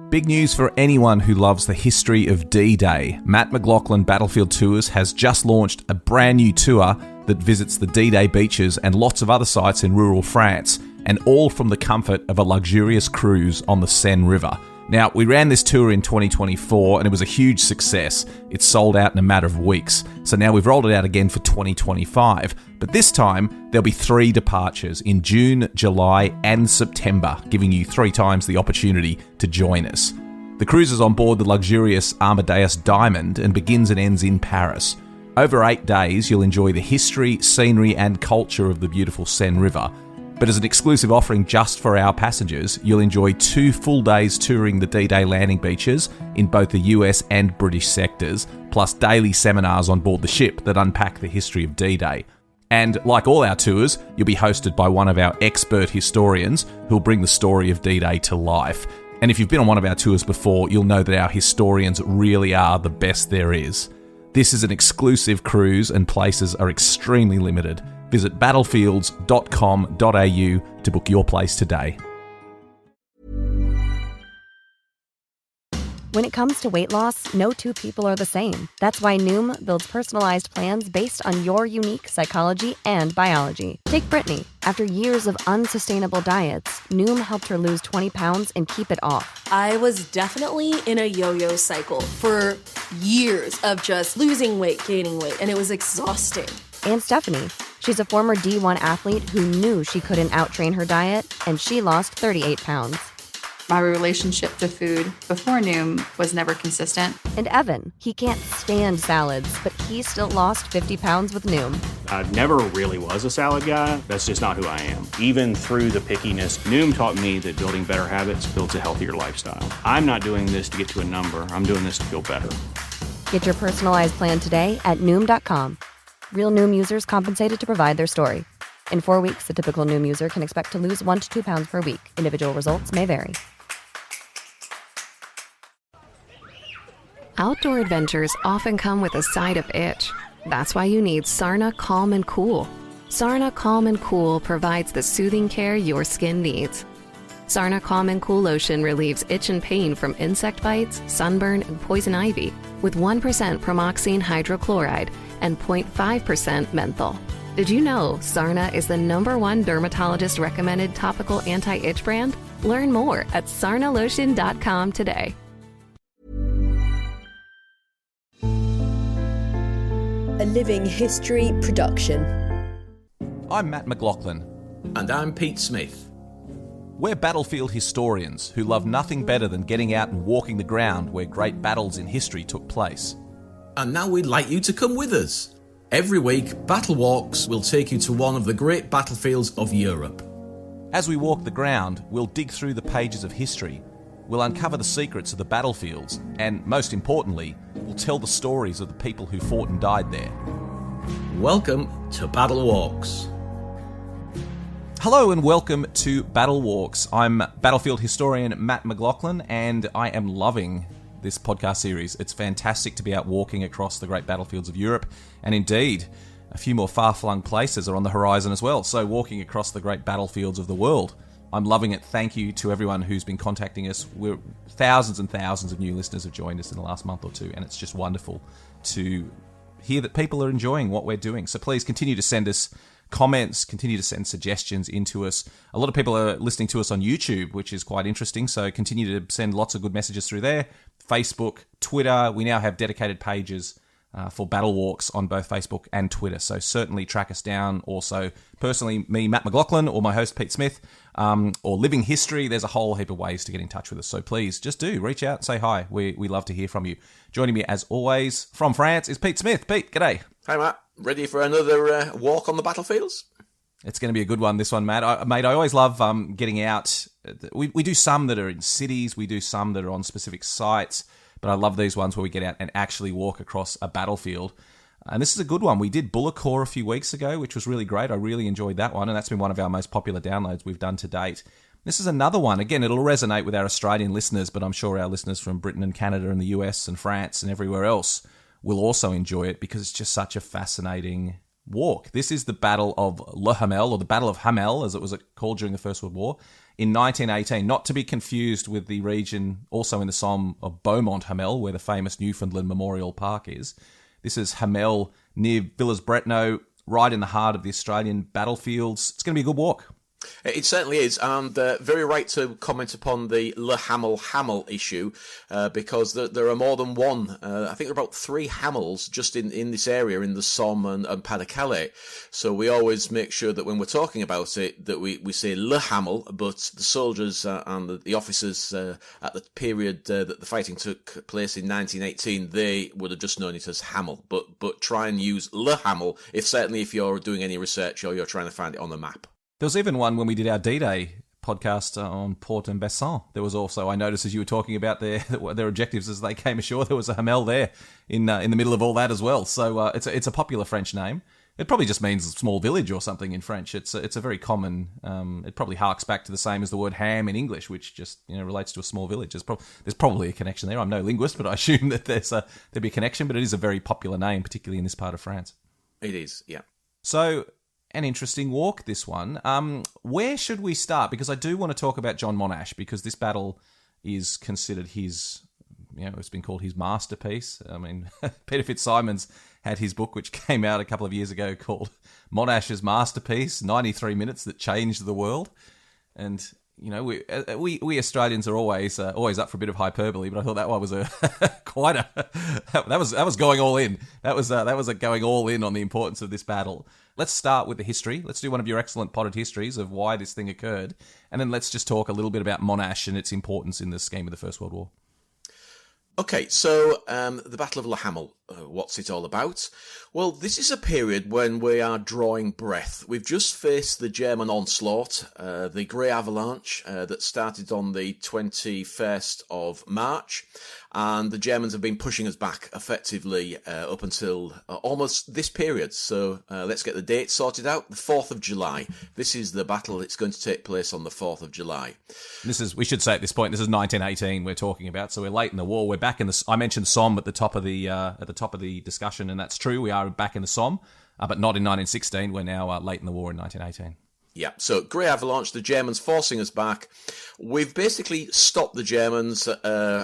Big news for anyone who loves the history of D-Day. Matt McLachlan Battlefield Tours has just launched a brand new tour that visits the D-Day beaches and lots of other sites in rural France, and all from the comfort of a luxurious cruise on the Seine River. Now, we ran this tour in 2024 and it was a huge success. It sold out in a matter of weeks. So now we've rolled it out again for 2025. But this time, there'll be 3 departures in June, July and September, giving you 3 times the opportunity to join us. The cruise is on board the luxurious Amadeus Diamond and begins and ends in Paris. Over 8 days, you'll enjoy the history, scenery and culture of the beautiful Seine River. But as an exclusive offering just for our passengers, you'll enjoy 2 full days touring the D-Day landing beaches in both the US and British sectors, plus daily seminars on board the ship that unpack the history of D-Day. And like all our tours, you'll be hosted by one of our expert historians who'll bring the story of D-Day to life. And if you've been on one of our tours before, you'll know that our historians really are the best there is. This is an exclusive cruise and places are extremely limited. Visit battlefields.com.au to book your place today. When it comes to weight loss, no 2 people are the same. That's why Noom builds personalized plans based on your unique psychology and biology. Take Brittany. After years of unsustainable diets, Noom helped her lose 20 pounds and keep it off. I was definitely in a yo-yo cycle for years of just losing weight, gaining weight, and it was exhausting. And Stephanie. She's a former D1 athlete who knew she couldn't outtrain her diet, and she lost 38 pounds. My relationship to food before Noom was never consistent. And Evan, he can't stand salads, but he still lost 50 pounds with Noom. I never really was a salad guy. That's just not who I am. Even through the pickiness, Noom taught me that building better habits builds a healthier lifestyle. I'm not doing this to get to a number. I'm doing this to feel better. Get your personalized plan today at Noom.com. Real Noom users compensated to provide their story. In 4 weeks, the typical Noom user can expect to lose 1 to 2 pounds per week. Individual results may vary. Outdoor adventures often come with a side of itch. That's why you need Sarna Calm and Cool. Sarna Calm and Cool provides the soothing care your skin needs. Sarna Calm and Cool lotion relieves itch and pain from insect bites, sunburn, and poison ivy with 1% pramoxine hydrochloride and 0.5% menthol. Did you know Sarna is the #1 dermatologist-recommended topical anti-itch brand? Learn more at sarnalotion.com today. A Living History production. I'm Matt McLachlan. And I'm Pete Smith. We're battlefield historians who love nothing better than getting out and walking the ground where great battles in history took place. And now we'd like you to come with us. Every week, BattleWalks will take you to one of the great battlefields of Europe. As we walk the ground, we'll dig through the pages of history. We'll uncover the secrets of the battlefields, and most importantly, we'll tell the stories of the people who fought and died there. Welcome to BattleWalks. Hello and welcome to BattleWalks. I'm battlefield historian Matt McLachlan, and I am loving this podcast series. It's fantastic to be out walking across the great battlefields of Europe, and indeed, a few more far-flung places are on the horizon as well. So walking across the great battlefields of the world. I'm loving it. Thank you to everyone who's been contacting us. Thousands and thousands of new listeners have joined us in the last month or two, and it's just wonderful to hear that people are enjoying what we're doing. So please continue to send us comments, continue to send suggestions into us. A lot of people are listening to us on YouTube, which is quite interesting, so continue to send lots of good messages through there. Facebook, Twitter, we now have dedicated pages for BattleWalks on both Facebook and Twitter, so certainly track us down. Also, personally, me, Matt McLachlan, or my host, Pete Smith, or Living History. There's a whole heap of ways to get in touch with us, so please just do reach out and say hi. We love to hear from you. Joining me, as always, from France is Pete Smith. Pete, g'day. Hi, Matt. Ready for another walk on the battlefields? It's going to be a good one, this one, Matt. I always love getting out. We do some that are in cities. We do some that are on specific sites. But I love these ones where we get out and actually walk across a battlefield. And this is a good one. We did Bullecourt a few weeks ago, which was really great. I really enjoyed that one. And that's been one of our most popular downloads we've done to date. This is another one. Again, it'll resonate with our Australian listeners, but I'm sure our listeners from Britain and Canada and the US and France and everywhere else will also enjoy it because it's just such a fascinating walk. This is the Battle of Le Hamel, or the Battle of Hamel, as it was called during the First World War, in 1918. Not to be confused with the region also in the Somme of Beaumont-Hamel, where the famous Newfoundland Memorial Park is. This is Hamel near Villers-Bretonneux, right in the heart of the Australian battlefields. It's going to be a good walk. It certainly is, and very right to comment upon the Le Hamel issue, because there are more than one. I think there are about 3 Hamels just in this area, in the Somme and Pas-de-Calais. So we always make sure that when we're talking about it, that we say Le Hamel, but the soldiers and the officers at the period that the fighting took place in 1918, they would have just known it as Hamel. But try and use Le Hamel, certainly if you're doing any research or you're trying to find it on the map. There was even one when we did our D-Day podcast on Port and Bessin. There was also, I noticed as you were talking about their objectives as they came ashore, there was a Hamel there in the middle of all that as well. So it's a popular French name. It probably just means small village or something in French. It's a very common. It probably harks back to the same as the word ham in English, which just relates to a small village. There's probably a connection there. I'm no linguist, but I assume that there'd be a connection. But it is a very popular name, particularly in this part of France. It is, yeah. So, an interesting walk, this one. Where should we start? Because I do want to talk about John Monash, because this battle is considered his, it's been called his masterpiece. I mean, Peter Fitzsimons had his book, which came out a couple of years ago, called Monash's Masterpiece, 93 Minutes That Changed the World. And, we Australians are always up for a bit of hyperbole, but I thought that one was that was going all in. That was going all in on the importance of this battle. Let's start with the history. Let's do one of your excellent potted histories of why this thing occurred, and then let's just talk a little bit about Monash and its importance in the scheme of the First World War. Okay, so the Battle of Le Hamel, what's it all about? Well, this is a period when we are drawing breath. We've just faced the German onslaught, the Grey Avalanche that started on the 21st of March, and the Germans have been pushing us back effectively up until almost this period. So let's get the date sorted out. The 4th of July. This is the battle that's going to take place on the 4th of July. We should say at this point, this is 1918 we're talking about, so we're late in the war. We're back in the. I mentioned Somme at the top of the discussion, and that's true. We are back in the Somme, but not in 1916. We're now late in the war in 1918. Yeah, so Grey Avalanche, the Germans forcing us back. We've basically stopped the Germans.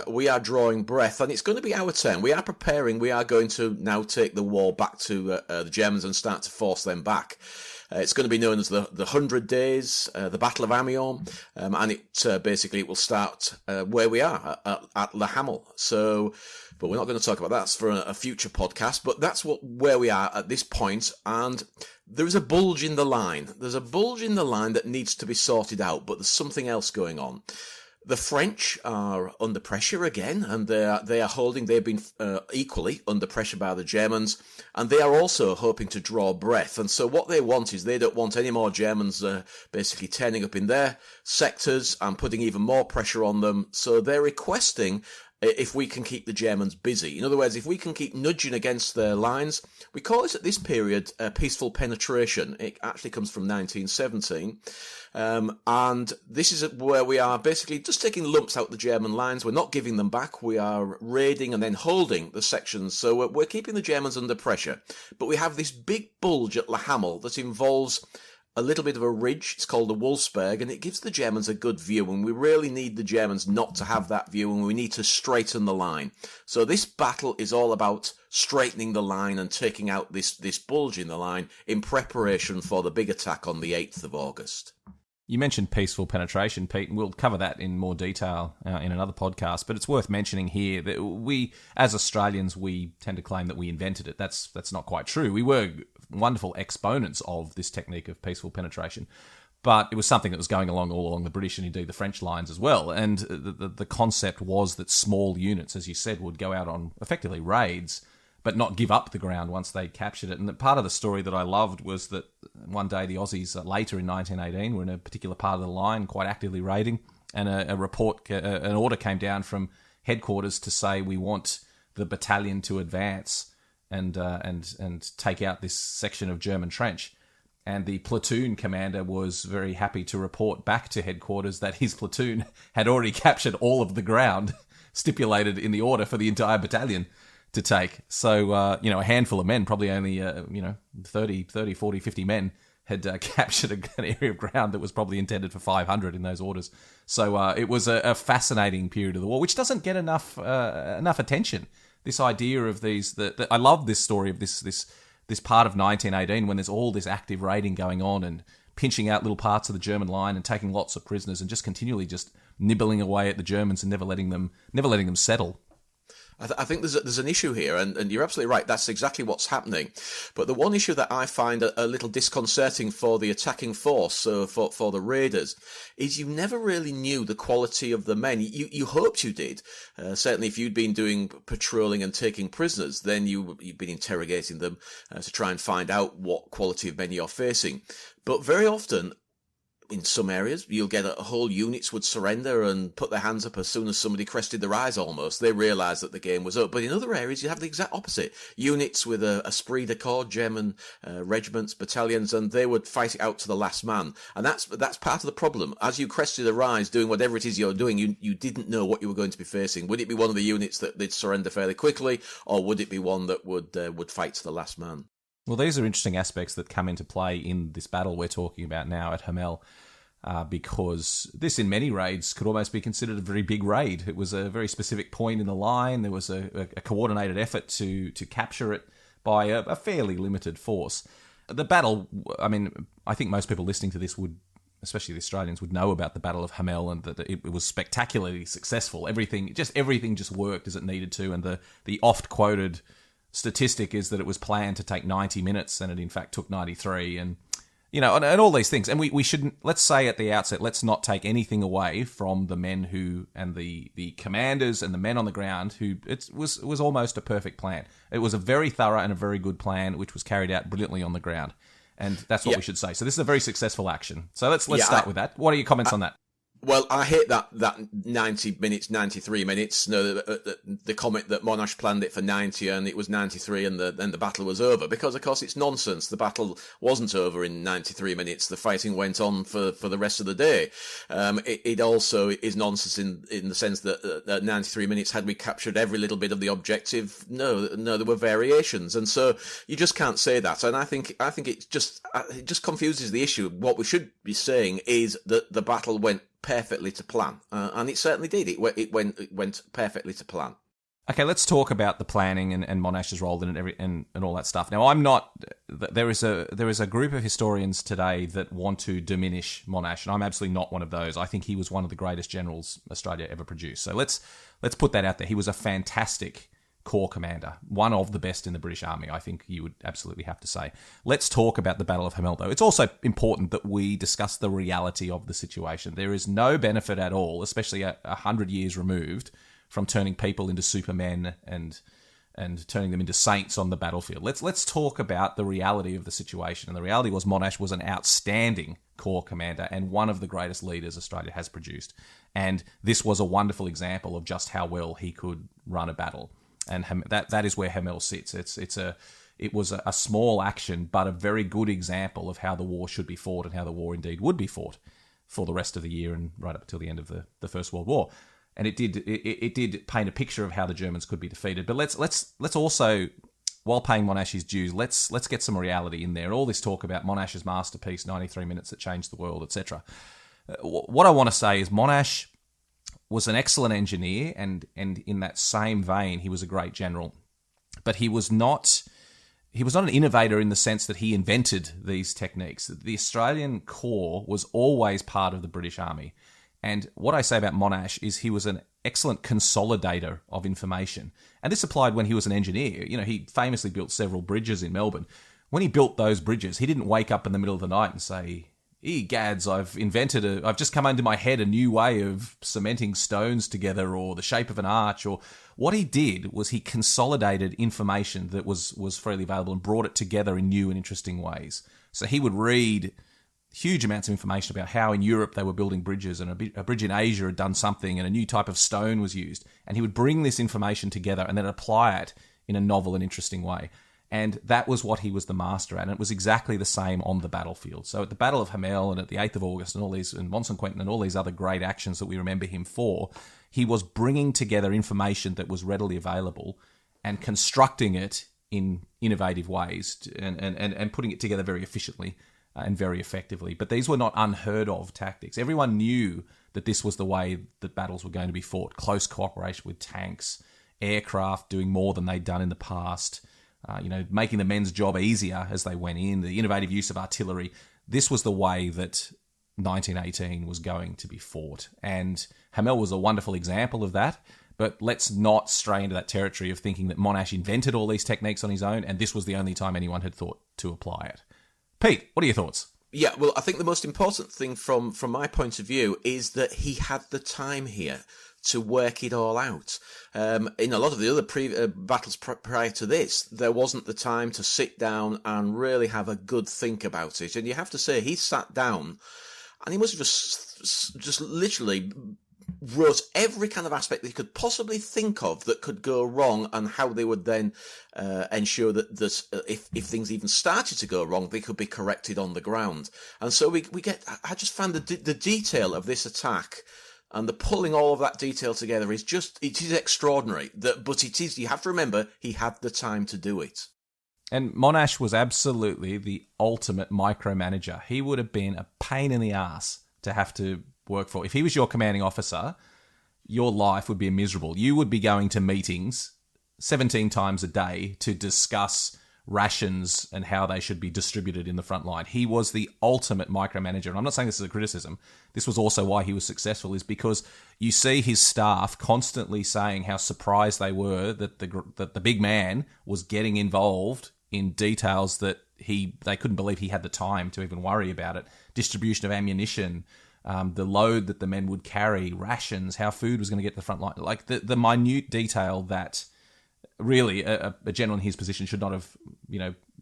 We are drawing breath, and it's going to be our turn. We are preparing. We are going to now take the war back to the Germans and start to force them back. It's going to be known as the 100 Days, the Battle of Amiens, and it will start where we are, at Le Hamel. So, but we're not going to talk about that. That's for a future podcast, but that's where we are at this point, and there is a bulge in the line. There's a bulge in the line that needs to be sorted out, but there's something else going on. The French are under pressure again, and they are holding. They've been equally under pressure by the Germans, and they are also hoping to draw breath. And so what they want is they don't want any more Germans basically turning up in their sectors and putting even more pressure on them. So they're requesting if we can keep the Germans busy. In other words, if we can keep nudging against their lines. We call this at this period peaceful penetration. It actually comes from 1917. And this is where we are basically just taking lumps out the German lines. We're not giving them back. We are raiding and then holding the sections. So we're keeping the Germans under pressure. But we have this big bulge at Le Hamel that involves a little bit of a ridge. It's called the Wolfsberg, and it gives the Germans a good view, and we really need the Germans not to have that view, and we need to straighten the line. So this battle is all about straightening the line and taking out this bulge in the line in preparation for the big attack on the 8th of August. You mentioned peaceful penetration, Pete, and we'll cover that in more detail in another podcast, but it's worth mentioning here that we, as Australians, we tend to claim that we invented it. That's not quite true. We were wonderful exponents of this technique of peaceful penetration, but it was something that was going all along the British and indeed the French lines as well. And the concept was that small units, as you said, would go out on effectively raids, but not give up the ground once they'd captured it. And the part of the story that I loved was that one day the Aussies, later in 1918, were in a particular part of the line quite actively raiding, and an order came down from headquarters to say, we want the battalion to advance and take out this section of German trench. And the platoon commander was very happy to report back to headquarters that his platoon had already captured all of the ground stipulated in the order for the entire battalion to take. So, a handful of men, probably only, 30, 40, 50 men had captured an area of ground that was probably intended for 500 in those orders. So it was a fascinating period of the war, which doesn't get enough attention. This idea of these, I love this story of this part of 1918 when there's all this active raiding going on and pinching out little parts of the German line and taking lots of prisoners and just continually just nibbling away at the Germans and never letting them settle. I think there's an issue here, and you're absolutely right. That's exactly what's happening. But the one issue that I find a little disconcerting for the attacking force, so for the raiders, is you never really knew the quality of the men. You hoped you did. Certainly, if you'd been doing patrolling and taking prisoners, then you'd been interrogating them to try and find out what quality of men you're facing. But very often, in some areas, you'll get whole units would surrender and put their hands up as soon as somebody crested their eyes almost. They realised that the game was up. But in other areas, you have the exact opposite. Units with a esprit de corps, German regiments, battalions, and they would fight it out to the last man. And that's part of the problem. As you crested their eyes, doing whatever it is you're doing, you didn't know what you were going to be facing. Would it be one of the units that they'd surrender fairly quickly, or would it be one that would fight to the last man? Well, these are interesting aspects that come into play in this battle we're talking about now at Hamel, because this, in many raids, could almost be considered a very big raid. It was a very specific point in the line. There was a coordinated effort to capture it by a fairly limited force. The battle, I mean, I think most people listening to this would, especially the Australians, would know about the Battle of Hamel and that it was spectacularly successful. Everything just worked as it needed to, and the oft-quoted statistic is that it was planned to take 90 minutes and it in fact took 93, and and all these things. And we shouldn't, let's say at the outset, let's not take anything away from the men and the commanders and the men on the ground who it was almost a perfect plan. It was a very thorough and a very good plan which was carried out brilliantly on the ground, and that's what we should say. So this is a very successful action. So let's start with that. What are your comments on that? Well, I hate that 90 minutes, 93 minutes. No, the comment that Monash planned it for 90 and it was 93 and the battle was over, because of course it's nonsense. The battle wasn't over in 93 minutes. The fighting went on for the rest of the day. It also is nonsense in the sense that at 93 minutes, had we captured every little bit of the objective? No, there were variations, and so you just can't say that. And I think it just confuses the issue. What we should be saying is that the battle went perfectly to plan, and it certainly did. It went perfectly to plan. Okay, let's talk about the planning and Monash's role in it and all that stuff. Now, I'm not. There is a group of historians today that want to diminish Monash, and I'm absolutely not one of those. I think he was one of the greatest generals Australia ever produced. So let's put that out there. He was a fantastic corps commander, one of the best in the British Army, I think you would absolutely have to say. Let's talk about the Battle of Hamel, though. It's also important that we discuss the reality of the situation. There is no benefit at all, especially 100 years removed, from turning people into supermen and turning them into saints on the battlefield. Let's talk about the reality of the situation. And the reality was Monash was an outstanding corps commander and one of the greatest leaders Australia has produced. And this was a wonderful example of just how well he could run a battle. And that is where Hamel sits. It was a small action, but a very good example of how the war should be fought and how the war indeed would be fought for the rest of the year and right up until the end of the First World War. And it did paint a picture of how the Germans could be defeated. But let's also, while paying Monash his dues, let's get some reality in there. All this talk about Monash's masterpiece, 93 minutes that changed the world, etc. What I want to say is Monash was an excellent engineer, and in that same vein, he was a great general. But he was not an innovator in the sense that he invented these techniques. The Australian Corps was always part of the British Army. And what I say about Monash is he was an excellent consolidator of information. And this applied when he was an engineer. He famously built several bridges in Melbourne. When he built those bridges, he didn't wake up in the middle of the night and say, "Egads, I've just come into my head a new way of cementing stones together or the shape of an arch." Or what he did was he consolidated information that was freely available and brought it together in new and interesting ways. So he would read huge amounts of information about how in Europe they were building bridges and a bridge in Asia had done something and a new type of stone was used. And he would bring this information together and then apply it in a novel and interesting way. And that was what he was the master at. And it was exactly the same on the battlefield. So at the Battle of Hamel and at the 8th of August and all these, and Mont St. Quentin and all these other great actions that we remember him for, he was bringing together information that was readily available and constructing it in innovative ways and putting it together very efficiently and very effectively. But these were not unheard of tactics. Everyone knew that this was the way that battles were going to be fought. Close cooperation with tanks, aircraft doing more than they'd done in the past, making the men's job easier as they went in, the innovative use of artillery. This was the way that 1918 was going to be fought. And Hamel was a wonderful example of that. But let's not stray into that territory of thinking that Monash invented all these techniques on his own and this was the only time anyone had thought to apply it. Pete, what are your thoughts? Yeah, well, I think the most important thing from my point of view is that he had the time here to work it all out. In a lot of the other battles prior to this, there wasn't the time to sit down and really have a good think about it. And you have to say, he sat down and he must have just literally wrote every kind of aspect that he could possibly think of that could go wrong and how they would then ensure that if things even started to go wrong, they could be corrected on the ground. And so I just found the detail of this attack and the pulling all of that detail together it is extraordinary. But you have to remember, he had the time to do it. And Monash was absolutely the ultimate micromanager. He would have been a pain in the ass to have to work for. If he was your commanding officer, your life would be miserable. You would be going to meetings 17 times a day to discuss rations and how they should be distributed in the front line. He was the ultimate micromanager. And I'm not saying this as a criticism. This was also why he was successful, is because you see his staff constantly saying how surprised they were that the big man was getting involved in details that they couldn't believe he had the time to even worry about it. Distribution of ammunition, the load that the men would carry, rations, how food was going to get to the front line. Like the minute detail that really a general in his position should not have,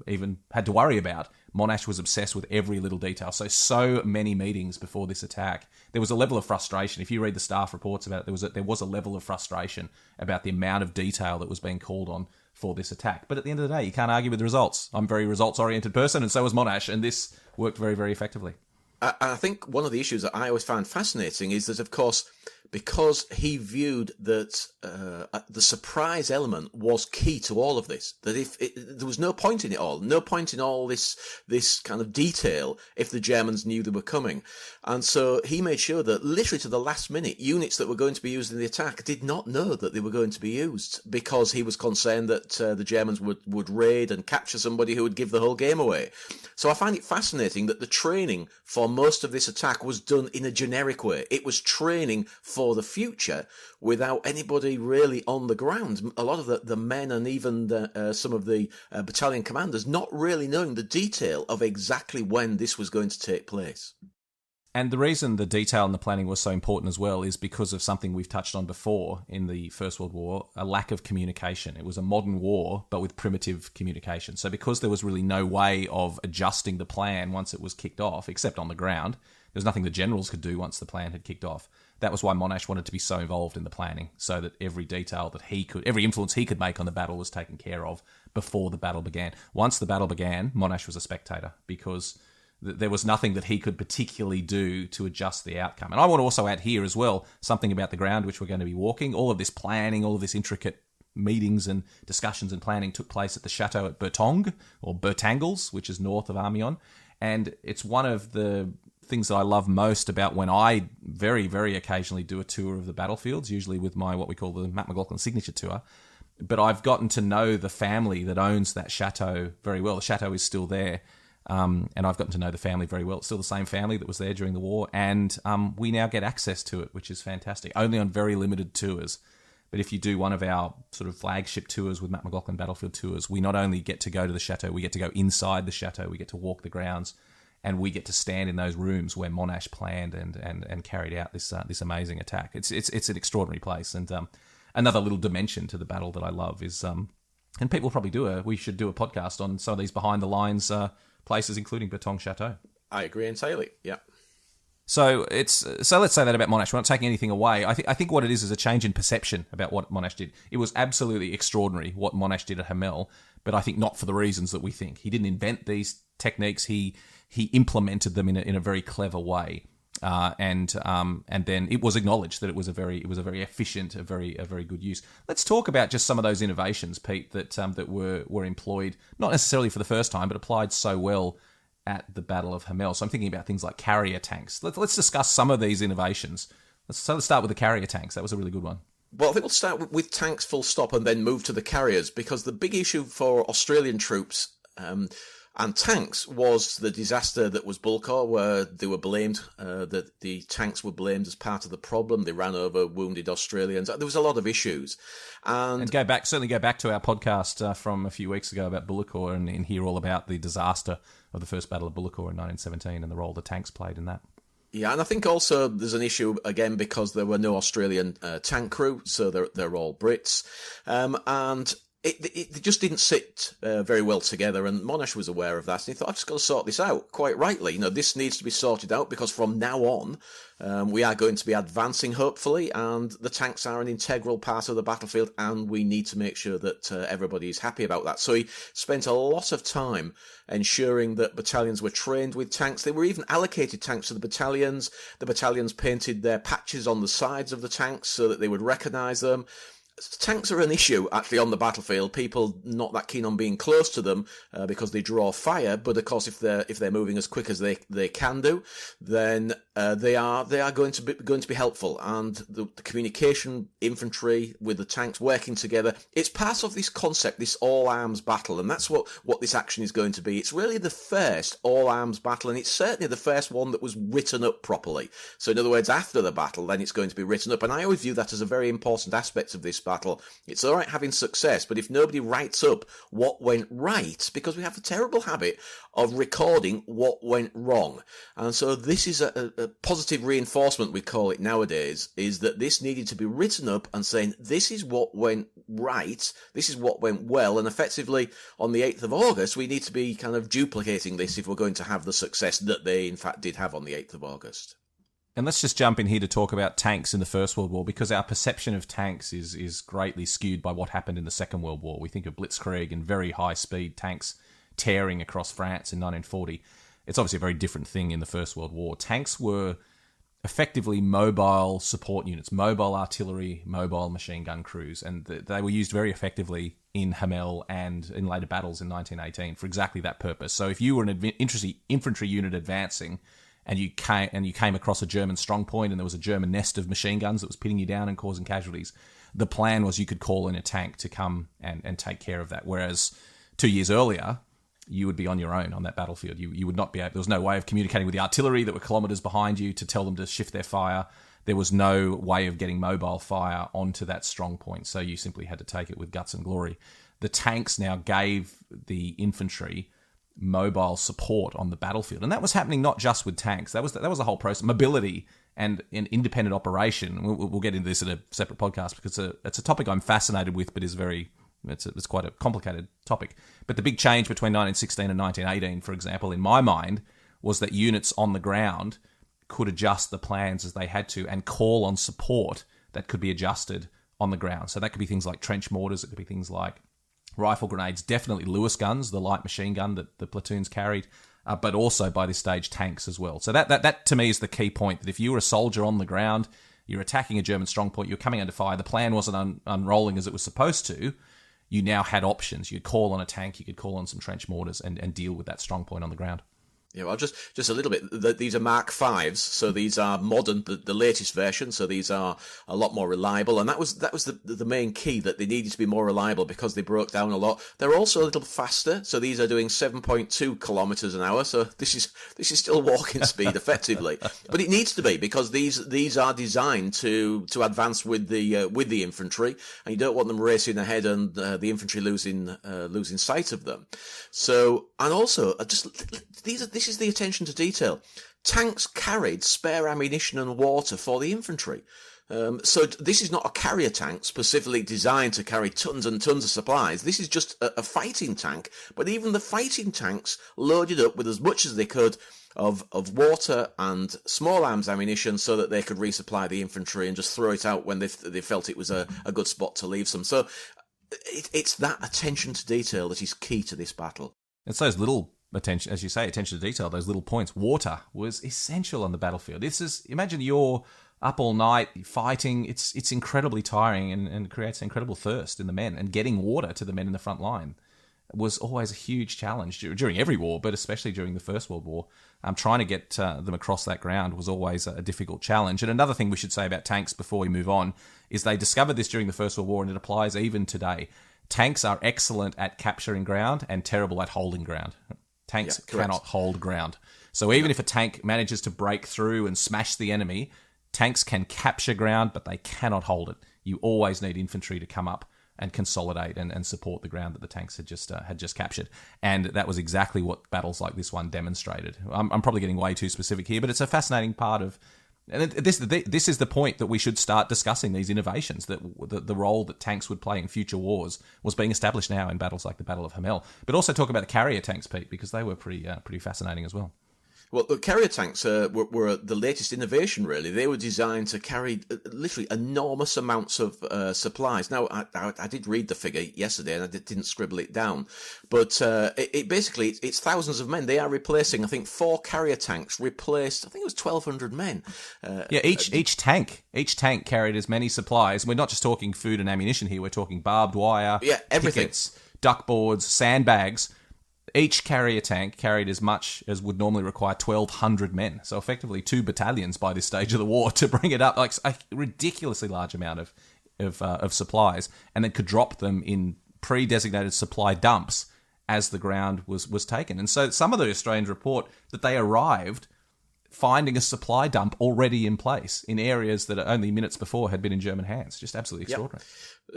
even had to worry about. Monash was obsessed with every little detail. So many meetings before this attack. There was a level of frustration. If you read the staff reports about it, there was a level of frustration about the amount of detail that was being called on for this attack. But at the end of the day, you can't argue with the results. I'm a very results-oriented person, and so was Monash, and this worked very, very effectively. I think one of the issues that I always found fascinating is that, of course, because he viewed that the surprise element was key to all of this, that there was no point in it all, no point in all this kind of detail if the Germans knew they were coming. And so he made sure that literally to the last minute, units that were going to be used in the attack did not know that they were going to be used, because he was concerned that the Germans would raid and capture somebody who would give the whole game away. So I find it fascinating that the training for most of this attack was done in a generic way. It was training for the future without anybody really on the ground. A lot of the men and even some of the battalion commanders not really knowing the detail of exactly when this was going to take place. And the reason the detail and the planning was so important as well is because of something we've touched on before in the First World War, a lack of communication. It was a modern war, but with primitive communication. So because there was really no way of adjusting the plan once it was kicked off, except on the ground, there was nothing the generals could do once the plan had kicked off. That was why Monash wanted to be so involved in the planning, so that every detail that every influence he could make on the battle was taken care of before the battle began. Once the battle began, Monash was a spectator, because there was nothing that he could particularly do to adjust the outcome. And I want to also add here as well something about the ground which we're going to be walking. All of this planning, all of this intricate meetings and discussions and planning took place at the chateau at Bertong, or Bertangles, which is north of Amiens. And it's one of the things that I love most about when I very, very occasionally do a tour of the battlefields, usually with my what we call the Matt McLachlan signature tour. But I've gotten to know the family that owns that chateau very well. The chateau is still there. And I've gotten to know the family very well. It's still the same family that was there during the war, and we now get access to it, which is fantastic. Only on very limited tours. But if you do one of our sort of flagship tours with Matt McLachlan Battlefield Tours, we not only get to go to the chateau, we get to go inside the chateau, we get to walk the grounds, and we get to stand in those rooms where Monash planned and carried out this amazing attack. It's an extraordinary place, and another little dimension to the battle that I love is, and people probably we should do a podcast on some of these behind the lines places, including Bertong Chateau. I agree entirely. Yeah. So let's say that about Monash. We're not taking anything away. I think what it is a change in perception about what Monash did. It was absolutely extraordinary what Monash did at Hamel, but I think not for the reasons that we think. He didn't invent these techniques. He implemented them in a very clever way. and then it was acknowledged that it was a very efficient, a very good use. Let's talk about just some of those innovations, Pete, that were employed, not necessarily for the first time, but applied so well at the Battle of Hamel. So I'm thinking about things like carrier tanks. Let's discuss some of these innovations. Let's start with the carrier tanks. That was a really good one. Well, I think we'll start with tanks full stop and then move to the carriers, because the big issue for Australian troops and tanks was the disaster that was Bullecourt, where they were blamed, that the tanks were blamed as part of the problem. They ran over wounded Australians. There was a lot of issues. And certainly go back to our podcast from a few weeks ago about Bullecourt and hear all about the disaster of the First Battle of Bullecourt in 1917 and the role the tanks played in that. Yeah, and I think also there's an issue, again, because there were no Australian tank crew, so they're all Brits. And it just didn't sit very well together, and Monash was aware of that, and he thought, I've just got to sort this out, quite rightly. This needs to be sorted out, because from now on, we are going to be advancing, hopefully, and the tanks are an integral part of the battlefield, and we need to make sure that everybody is happy about that. So he spent a lot of time ensuring that battalions were trained with tanks. They were even allocated tanks to the battalions. The battalions painted their patches on the sides of the tanks so that they would recognise them. Tanks are an issue, actually, on the battlefield. People not that keen on being close to them because they draw fire. But of course, if they're moving as quick as they can do, then they are going to be helpful. And the communication infantry with the tanks working together, it's part of this concept, this all arms battle, and that's what this action is going to be. It's really the first all arms battle, and it's certainly the first one that was written up properly. So in other words, after the battle, then it's going to be written up, and I always view that as a very important aspect of this battle. It's all right having success, but if nobody writes up what went right, because we have a terrible habit of recording what went wrong. And so this is a positive reinforcement, we call it nowadays, is that this needed to be written up and saying, this is what went right, this is what went well, and effectively on the 8th of August, we need to be kind of duplicating this if we're going to have the success that they in fact did have on the 8th of August. And let's just jump in here to talk about tanks in the First World War, because our perception of tanks is greatly skewed by what happened in the Second World War. We think of blitzkrieg and very high-speed tanks tearing across France in 1940. It's obviously a very different thing in the First World War. Tanks were effectively mobile support units, mobile artillery, mobile machine gun crews, and they were used very effectively in Hamel and in later battles in 1918 for exactly that purpose. So if you were an infantry unit advancing, and you came across a German strong point and there was a German nest of machine guns that was pinning you down and causing casualties, the plan was you could call in a tank to come and take care of that. Whereas 2 years earlier, you would be on your own on that battlefield. You would not be able, there was no way of communicating with the artillery that were kilometres behind you to tell them to shift their fire. There was no way of getting mobile fire onto that strong point, so you simply had to take it with guts and glory. The tanks now gave the infantry mobile support on the battlefield, and that was happening not just with tanks. That was the whole process. Mobility and an independent operation. We'll get into this in a separate podcast because it's a topic I'm fascinated with, but it's quite a complicated topic. But the big change between 1916 and 1918, for example, in my mind, was that units on the ground could adjust the plans as they had to and call on support that could be adjusted on the ground. So that could be things like trench mortars. It could be things like rifle grenades, definitely Lewis guns, the light machine gun that the platoons carried, but also by this stage tanks as well. So that to me is the key point, that if you were a soldier on the ground, you're attacking a German strong point, you're coming under fire, the plan wasn't unrolling as it was supposed to, you now had options. You could call on a tank, you could call on some trench mortars and deal with that strong point on the ground. Yeah, well, just a little bit. These are Mark Vs, so these are modern, the latest version. So these are a lot more reliable, and that was the main key, that they needed to be more reliable because they broke down a lot. They're also a little faster, so these are doing 7.2 kilometers an hour. So this is still walking speed effectively, but it needs to be, because these are designed to advance with the infantry, and you don't want them racing ahead and the infantry losing sight of them. So, and also this is the attention to detail. Tanks carried spare ammunition and water for the infantry. So this is not a carrier tank specifically designed to carry tons and tons of supplies. This is just a fighting tank. But even the fighting tanks loaded up with as much as they could of water and small arms ammunition so that they could resupply the infantry and just throw it out when they felt it was a good spot to leave some. So it's that attention to detail that is key to this battle. It's those little attention, as you say, attention to detail, those little points. Water was essential on the battlefield. Imagine you're up all night fighting. It's incredibly tiring and creates incredible thirst in the men. And getting water to the men in the front line was always a huge challenge during every war, but especially during the First World War. Trying to get them across that ground was always a difficult challenge. And another thing we should say about tanks before we move on is they discovered this during the First World War, and it applies even today. Tanks are excellent at capturing ground and terrible at holding ground. Tanks cannot hold ground. So even if a tank manages to break through and smash the enemy, tanks can capture ground, but they cannot hold it. You always need infantry to come up and consolidate and support the ground that the tanks had just captured. And that was exactly what battles like this one demonstrated. I'm probably getting way too specific here, but it's a fascinating part of... And this is the point that we should start discussing these innovations, that the role that tanks would play in future wars was being established now in battles like the Battle of Hamel. But also talk about the carrier tanks, Pete, because they were pretty fascinating as well. Well, the carrier tanks were the latest innovation, really. They were designed to carry literally enormous amounts of supplies. Now, I did read the figure yesterday, and I didn't scribble it down. But it's thousands of men. They are replacing, I think, 4 carrier tanks replaced, I think it was 1,200 men. Each tank carried as many supplies. We're not just talking food and ammunition here. We're talking barbed wire, everything. Pickets, duckboards, sandbags. Each carrier tank carried as much as would normally require 1,200 men. So effectively 2 battalions by this stage of the war to bring it up, like a ridiculously large amount of supplies, and then could drop them in pre-designated supply dumps as the ground was taken. And so some of the Australians report that they arrived finding a supply dump already in place in areas that only minutes before had been in German hands. Just absolutely extraordinary.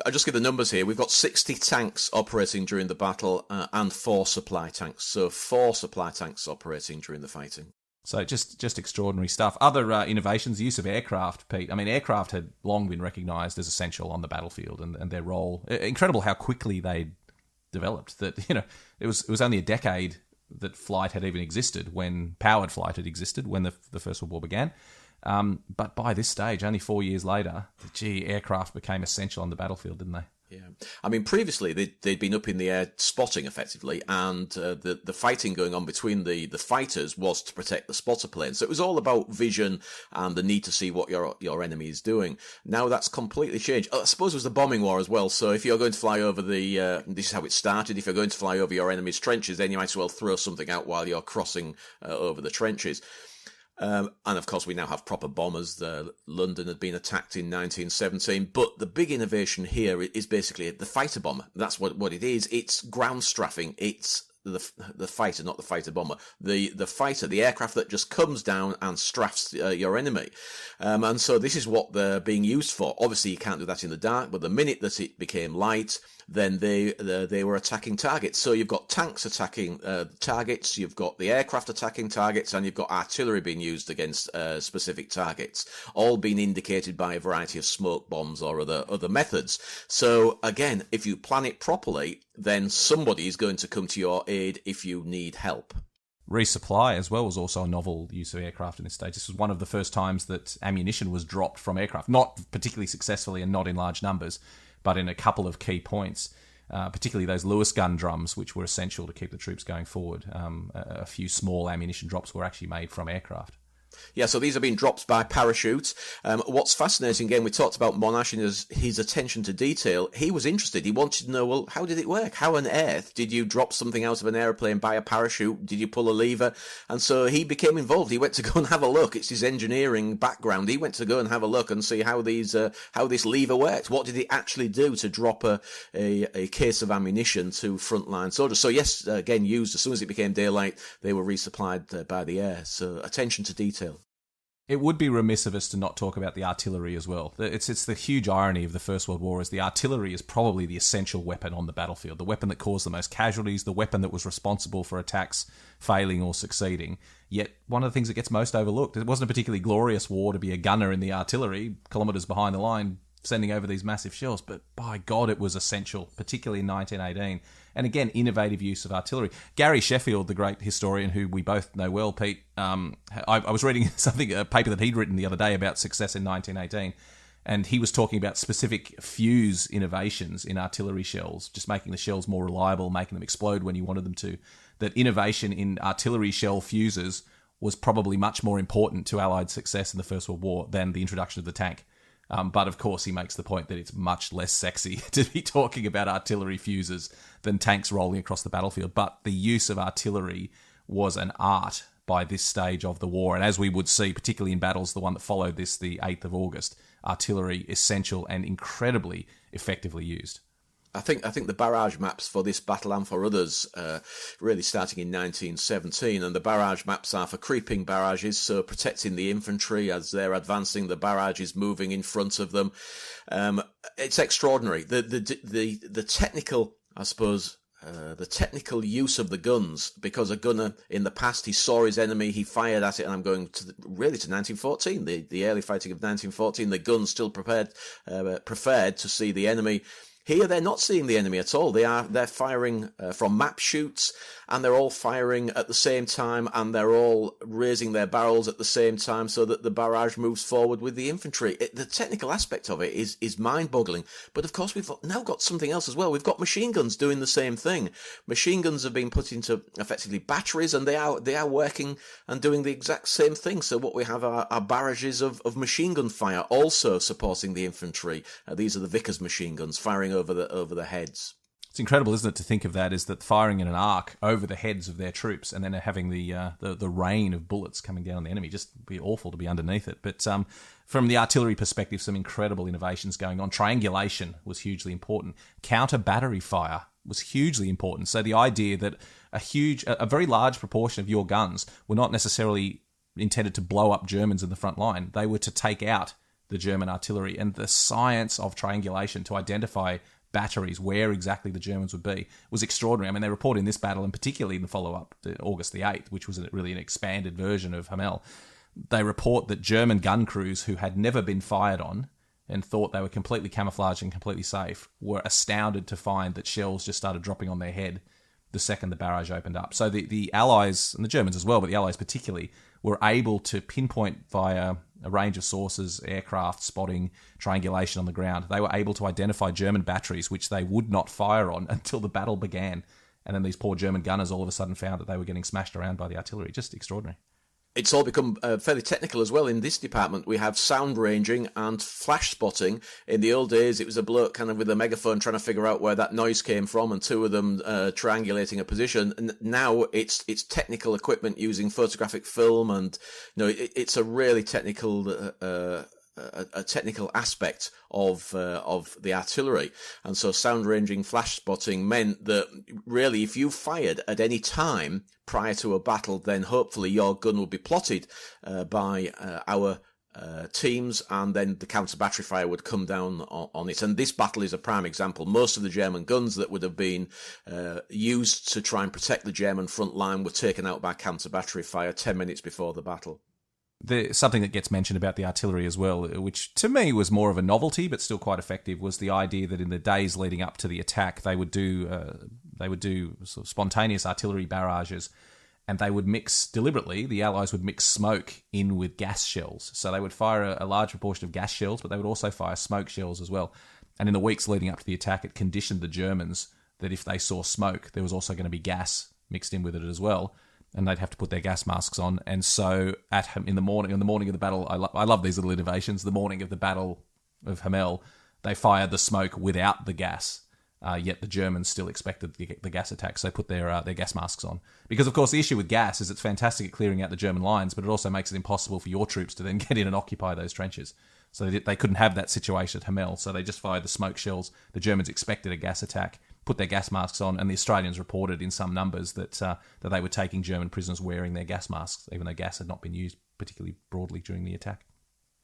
I'll just give the numbers here. We've got 60 tanks operating during the battle and 4 supply tanks. So 4 supply tanks operating during the fighting. So just extraordinary stuff. Other innovations, the use of aircraft, Pete. I mean, aircraft had long been recognised as essential on the battlefield and their role. Incredible how quickly they developed. That, it was only a decade that flight had even existed, when powered flight had existed, when the First World War began. But by this stage, only 4 years later, aircraft became essential on the battlefield, didn't they? Yeah. I mean, previously, they'd been up in the air spotting, effectively, and the fighting going on between the fighters was to protect the spotter plane. So it was all about vision and the need to see what your enemy is doing. Now that's completely changed. I suppose it was the bombing war as well. So if you're going to fly over this is how it started, if you're going to fly over your enemy's trenches, then you might as well throw something out while you're crossing over the trenches. And of course, we now have proper bombers. London had been attacked in 1917, but the big innovation here is basically the fighter bomber. That's what it is. It's ground strafing. It's the fighter, not the fighter bomber. The fighter, the aircraft that just comes down and strafs your enemy. And so this is what they're being used for. Obviously, you can't do that in the dark, but the minute that it became light, then they were attacking targets. So you've got tanks attacking targets, you've got the aircraft attacking targets, and you've got artillery being used against specific targets, all being indicated by a variety of smoke bombs or other methods. So again, if you plan it properly, then somebody is going to come to your aid if you need help. Resupply as well was also a novel use of aircraft in this stage. This was one of the first times that ammunition was dropped from aircraft, not particularly successfully and not in large numbers, but in a couple of key points, particularly those Lewis gun drums, which were essential to keep the troops going forward. A few small ammunition drops were actually made from aircraft. Yeah, so these are being dropped by parachute. What's fascinating, again, we talked about Monash and his attention to detail. He was interested. He wanted to know, well, how did it work? How on earth did you drop something out of an aeroplane by a parachute? Did you pull a lever? And so he became involved. He went to go and have a look. It's his engineering background. He went to go and have a look and see how this lever worked. What did it actually do to drop a case of ammunition to frontline soldiers? So yes, again, used as soon as it became daylight, they were resupplied by the air. So attention to detail. It would be remiss of us to not talk about the artillery as well. It's the huge irony of the First World War is the artillery is probably the essential weapon on the battlefield, the weapon that caused the most casualties, the weapon that was responsible for attacks failing or succeeding. Yet one of the things that gets most overlooked, it wasn't a particularly glorious war to be a gunner in the artillery, kilometres behind the line, sending over these massive shells, but by God, it was essential, particularly in 1918. And again, innovative use of artillery. Gary Sheffield, the great historian who we both know well, Pete, I was reading a paper that he'd written the other day about success in 1918, and he was talking about specific fuse innovations in artillery shells, just making the shells more reliable, making them explode when you wanted them to. that innovation in artillery shell fuses was probably much more important to Allied success in the First World War than the introduction of the tank. But of course, he makes the point that it's much less sexy to be talking about artillery fuses than tanks rolling across the battlefield. But the use of artillery was an art by this stage of the war. And as we would see, particularly in battles, the one that followed this, the 8th of August, artillery essential and incredibly effectively used. I think the barrage maps for this battle and for others really starting in 1917, and the barrage maps are for creeping barrages, so protecting the infantry as they're advancing. The barrage is moving in front of them. It's extraordinary. The technical, I suppose, the technical use of the guns, because a gunner in the past, he saw his enemy, he fired at it, and I'm going to really to 1914, the early fighting of 1914. The guns still prepared to see the enemy. Here, they're not seeing the enemy at all. They're firing from map shoots, and they're all firing at the same time, and they're all raising their barrels at the same time so that the barrage moves forward with the infantry. The technical aspect of it is mind-boggling. But of course, we've now got something else as well. We've got machine guns doing the same thing. Machine guns have been put into effectively batteries, and they are working and doing the exact same thing. So what we have are barrages of machine gun fire also supporting the infantry. These are the Vickers machine guns firing over the heads. It's incredible, isn't it, to think of that, is that firing in an arc over the heads of their troops and then having the rain of bullets coming down on the enemy. Just be awful to be underneath it. But from the artillery perspective, some incredible innovations going on. Triangulation was hugely important. Counter battery fire was hugely important. So the idea that a very large proportion of your guns were not necessarily intended to blow up Germans in the front line. They were to take out the German artillery, and the science of triangulation to identify batteries, where exactly the Germans would be, was extraordinary. I mean, they report in this battle, and particularly in the follow-up to August the 8th, which was really an expanded version of Hamel, they report that German gun crews who had never been fired on and thought they were completely camouflaged and completely safe were astounded to find that shells just started dropping on their head the second the barrage opened up. So the Allies, and the Germans as well, but the Allies particularly, were able to pinpoint via a range of sources, aircraft, spotting, triangulation on the ground. They were able to identify German batteries, which they would not fire on until the battle began. And then these poor German gunners all of a sudden found that they were getting smashed around by the artillery. Just extraordinary. It's all become fairly technical as well in this department. We have sound ranging and flash spotting. In the old days, it was a bloke kind of with a megaphone trying to figure out where that noise came from, and two of them triangulating a position. And now it's technical equipment using photographic film, and it's a really technical a technical aspect of the artillery. And so sound ranging, flash spotting meant that really if you fired at any time prior to a battle, then hopefully your gun would be plotted by our teams, and then the counter battery fire would come down on it. And this battle is a prime example. Most of the German guns that would have been used to try and protect the German front line were taken out by counter battery fire 10 minutes before the battle. There's something that gets mentioned about the artillery as well, which to me was more of a novelty but still quite effective, was the idea that in the days leading up to the attack, they would do sort of spontaneous artillery barrages, and they would mix deliberately. The Allies would mix smoke in with gas shells, so they would fire a large proportion of gas shells, but they would also fire smoke shells as well. And in the weeks leading up to the attack, it conditioned the Germans that if they saw smoke, there was also going to be gas mixed in with it as well, and they'd have to put their gas masks on. And so on the morning of the battle, I love these little innovations. The morning of the Battle of Hamel, they fired the smoke without the gas, yet the Germans still expected the gas attack, so they put their gas masks on. Because, of course, the issue with gas is it's fantastic at clearing out the German lines, but it also makes it impossible for your troops to then get in and occupy those trenches. So they couldn't have that situation at Hamel, so they just fired the smoke shells. The Germans expected a gas attack, put their gas masks on, and the Australians reported in some numbers that they were taking German prisoners wearing their gas masks, even though gas had not been used particularly broadly during the attack.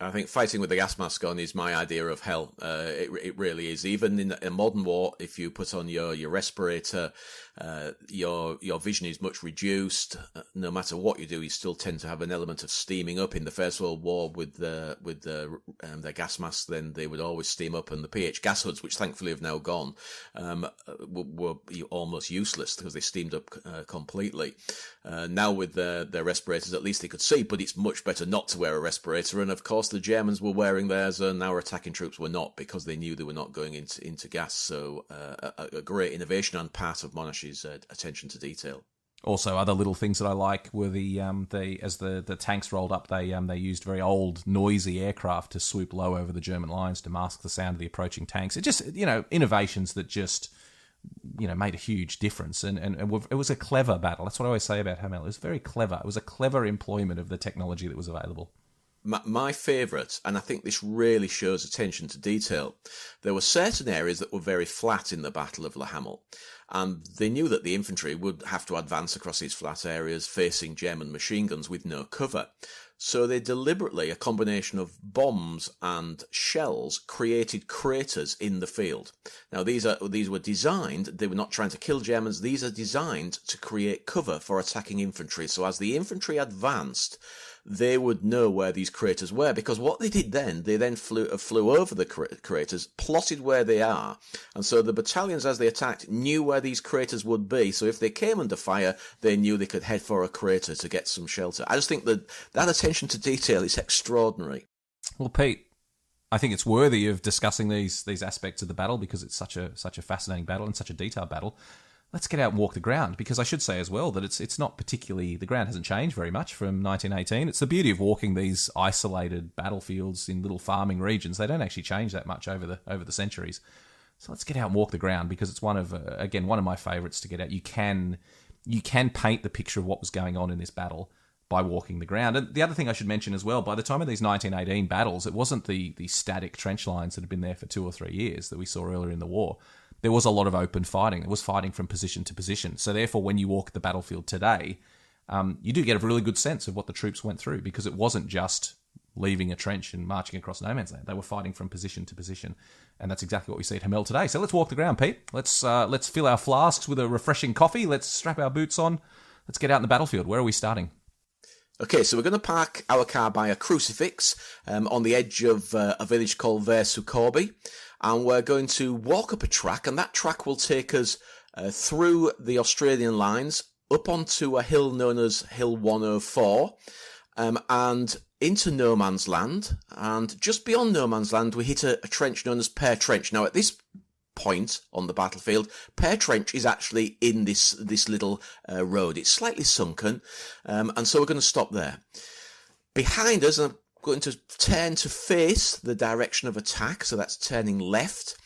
I think fighting with the gas mask on is my idea of hell. It really is. Even in a modern war, if you put on your respirator, your vision is much reduced. No matter what you do, you still tend to have an element of steaming up. In the First World War, with their gas masks, then they would always steam up, and the PH gas hoods, which thankfully have now gone, were almost useless because they steamed up completely. Now with their respirators, at least they could see, but it's much better not to wear a respirator. And of course, the Germans were wearing theirs, and our attacking troops were not, because they knew they were not going into gas. So a great innovation and part of Monarchy's attention to detail. Also, other little things that I like were as the tanks rolled up, they used very old, noisy aircraft to swoop low over the German lines to mask the sound of the approaching tanks. It just, innovations that just, made a huge difference. And it was a clever battle. That's what I always say about Hamel. It was very clever. It was a clever employment of the technology that was available. My favourite, and I think this really shows attention to detail, there were certain areas that were very flat in the Battle of Hamel, and they knew that the infantry would have to advance across these flat areas facing German machine guns with no cover. So they deliberately, a combination of bombs and shells, created craters in the field. Now these were designed, they were not trying to kill Germans, these are designed to create cover for attacking infantry. So as the infantry advanced, they would know where these craters were, because what they did then, they then flew over the craters, plotted where they are, and so the battalions as they attacked knew where these craters would be, so if they came under fire, they knew they could head for a crater to get some shelter. I just think that attention to detail is extraordinary. Well, Pete, I think it's worthy of discussing these aspects of the battle because it's such a fascinating battle and such a detailed battle. Let's get out and walk the ground, because I should say as well that it's not particularly, the ground hasn't changed very much from 1918. It's the beauty of walking these isolated battlefields in little farming regions. They don't actually change that much over the centuries. So let's get out and walk the ground, because it's one of my favourites to get out. You can paint the picture of what was going on in this battle by walking the ground. And the other thing I should mention as well, by the time of these 1918 battles, it wasn't the static trench lines that had been there for 2 or 3 years that we saw earlier in the war. There was a lot of open fighting. It was fighting from position to position. So therefore, when you walk the battlefield today, you do get a really good sense of what the troops went through, because it wasn't just leaving a trench and marching across no man's land. They were fighting from position to position. And that's exactly what we see at Hamel today. So let's walk the ground, Pete. Let's fill our flasks with a refreshing coffee. Let's strap our boots on. Let's get out in the battlefield. Where are we starting? Okay, so we're going to park our car by a crucifix on the edge of a village called Vers-sur-Corbie, and we're going to walk up a track, and that track will take us through the Australian lines, up onto a hill known as Hill 104, and into no man's land, and just beyond no man's land we hit a trench known as Pear Trench. Now at this point on the battlefield, Pear Trench is actually in this little road. It's slightly sunken, and so we're going to stop there. Behind us, I'm going to turn to face the direction of attack, so that's turning left,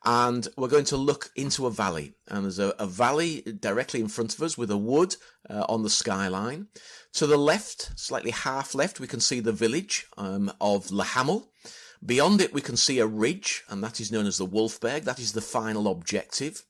and we're going to look into a valley, and there's a valley directly in front of us with a wood on the skyline. To the left, slightly half left, we can see the village of Le Hamel. Beyond it, we can see a ridge, and that is known as the Wolfberg. That is the final objective.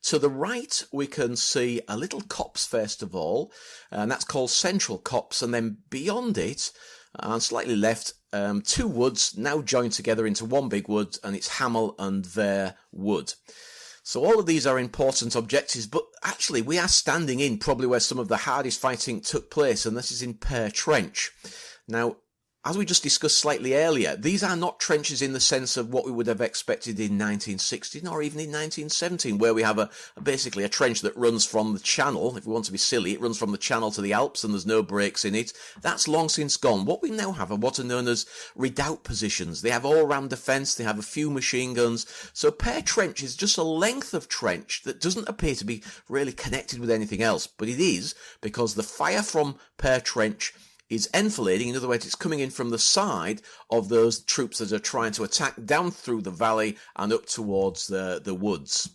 To the right, we can see a little copse, first of all, and that's called Central Copse. And then beyond it, and slightly left, 2 woods now joined together into one big wood, and it's Hamel and Ver Wood. So all of these are important objectives, but actually we are standing in probably where some of the hardest fighting took place, and this is in Pear Trench. Now, as we just discussed slightly earlier, these are not trenches in the sense of what we would have expected in 1916 or even in 1917, where we have basically a trench that runs from the Channel. If we want to be silly, it runs from the Channel to the Alps and there's no breaks in it. That's long since gone. What we now have are what are known as redoubt positions. They have all-round defence, they have a few machine guns. So Pear Trench is just a length of trench that doesn't appear to be really connected with anything else, but it is, because the fire from Pear Trench is enfilading. In other words, it's coming in from the side of those troops that are trying to attack down through the valley and up towards the woods.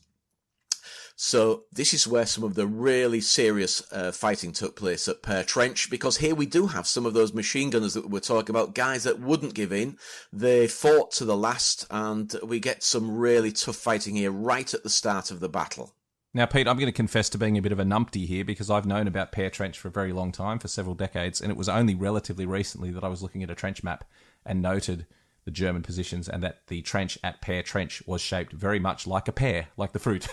So this is where some of the really serious fighting took place at Pear Trench, because here we do have some of those machine gunners that we were talking about, guys that wouldn't give in. They fought to the last, and we get some really tough fighting here right at the start of the battle. Now, Pete, I'm going to confess to being a bit of a numpty here, because I've known about Pear Trench for a very long time, for several decades, and it was only relatively recently that I was looking at a trench map and noted the German positions, and that the trench at Pear Trench was shaped very much like a pear, like the fruit,